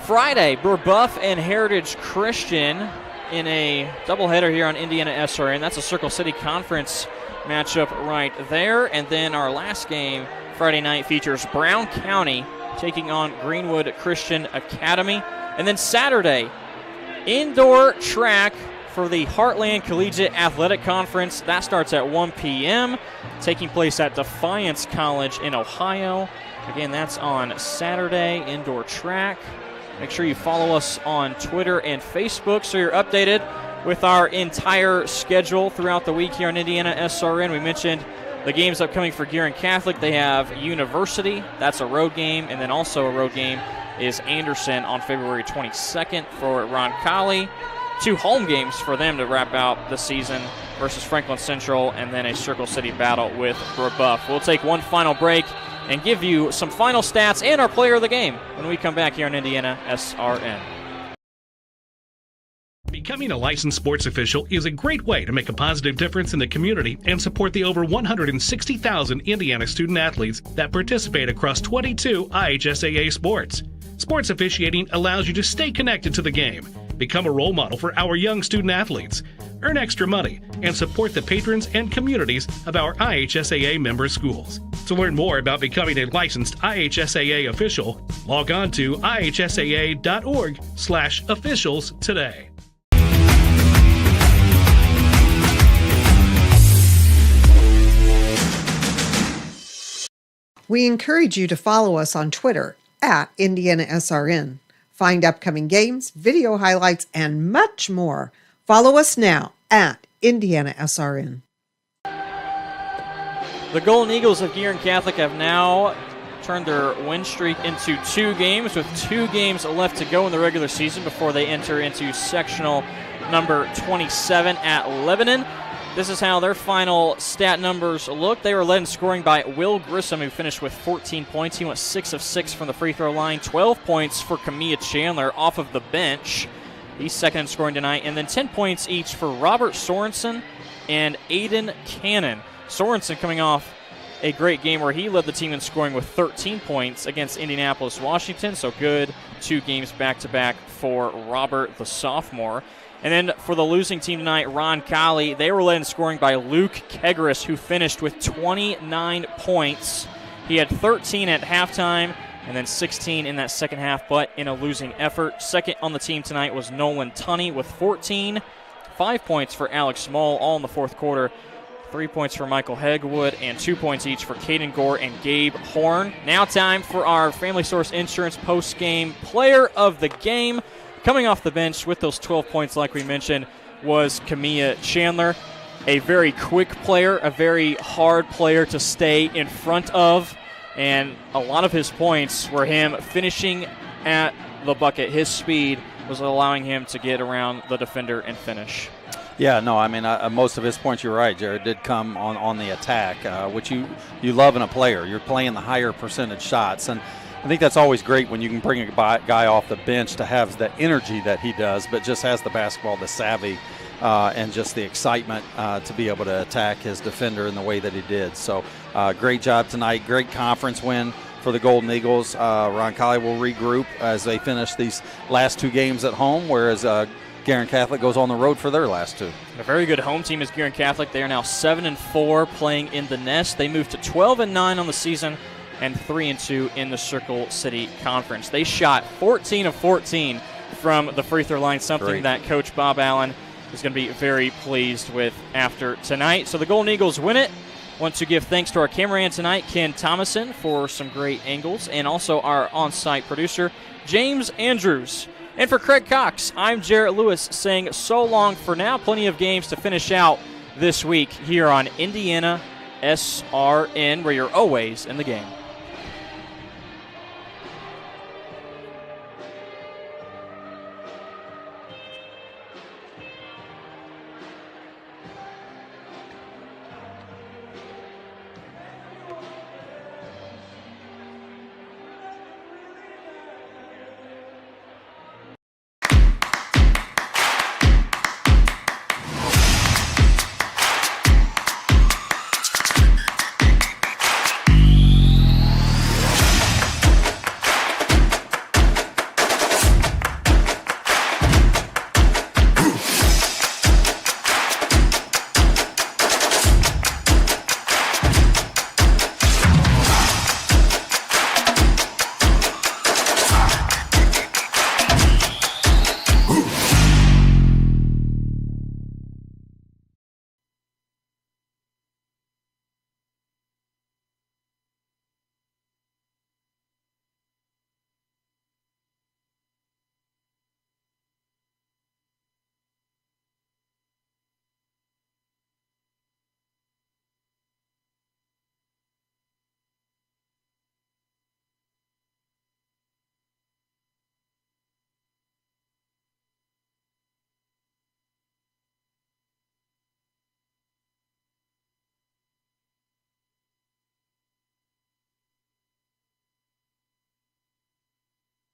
Friday, Burbuff and Heritage Christian in a doubleheader here on IndianaSRN. That's a Circle City Conference matchup right there. And then our last game, Friday night, features Brown County taking on Greenwood Christian Academy. And then Saturday, indoor track for the Heartland Collegiate Athletic Conference. That starts at 1 p.m., taking place at Defiance College in Ohio. Again, that's on Saturday, indoor track. Make sure you follow us on Twitter and Facebook so you're updated with our entire schedule throughout the week here on Indiana SRN. We mentioned the games upcoming for Guerin Catholic. They have University. That's a road game. And then also a road game is Anderson on February 22nd for Roncalli. 2 home games for them to wrap out the season versus Franklin Central, and then a Circle City battle with Rebuff. We'll take one final break and give you some final stats and our player of the game when we come back here on Indiana SRN. Becoming a licensed sports official is a great way to make a positive difference in the community and support the over 160,000 Indiana student athletes that participate across 22 IHSAA sports. Sports officiating allows you to stay connected to the game, become a role model for our young student athletes, earn extra money, and support the patrons and communities of our IHSAA member schools. To learn more about becoming a licensed IHSAA official, log on to ihsaa.org/officials today. We encourage you to follow us on Twitter at IndianaSRN. Find upcoming games, video highlights, and much more. Follow us now at IndianaSRN. The Golden Eagles of Guerin Catholic have now turned their win streak into 2 games, with 2 games left to go in the regular season before they enter into sectional number 27 at Lebanon. This is how their final stat numbers look. They were led in scoring by Will Grissom, who finished with 14 points. He went 6 of 6 from the free throw line. 12 points for Camilla Chandler off of the bench. He's second in scoring tonight. And then 10 points each for Robert Sorensen and Aiden Cannon. Sorensen coming off a great game where he led the team in scoring with 13 points against Indianapolis, Washington. So good 2 games back-to-back for Robert, the sophomore. And then for the losing team tonight, Roncalli, they were led in scoring by Luke Kegris, who finished with 29 points. He had 13 at halftime and then 16 in that second half, but in a losing effort. Second on the team tonight was Nolan Tunney with 14. 5 points for Alex Small, all in the fourth quarter. 3 points for Michael Hegwood and 2 points each for Caden Gore and Gabe Horn. Now time for our Family Source Insurance post-game player of the game. Coming off the bench with those 12 points, like we mentioned, was Camilla Chandler. A very quick player, a very hard player to stay in front of, and a lot of his points were him finishing at the bucket. His speed was allowing him to get around the defender and finish. Yeah, no, I mean, most of his points, you're right, Jared, did come on the attack, which you love in a player. You're playing the higher percentage shots, and I think that's always great when you can bring a guy off the bench to have the energy that he does, but just has the basketball, the savvy, and just the excitement to be able to attack his defender in the way that he did. So great job tonight. Great conference win for the Golden Eagles. Roncalli will regroup as they finish these last 2 games at home, whereas Guerin Catholic goes on the road for their last 2. A very good home team is Guerin Catholic. They are now 7-4 playing in the Nest. They moved to 12-9 on the season and 3-2 in the Circle City Conference. They shot 14 of 14 from the free throw line, something that Coach Bob Allen is going to be very pleased with after tonight. So the Golden Eagles win it. Want to give thanks to our cameraman tonight, Ken Thomason, for some great angles, and also our on-site producer, James Andrews. And for Craig Cox, I'm Jarrett Lewis saying so long for now. Plenty of games to finish out this week here on Indiana SRN, where you're always in the game.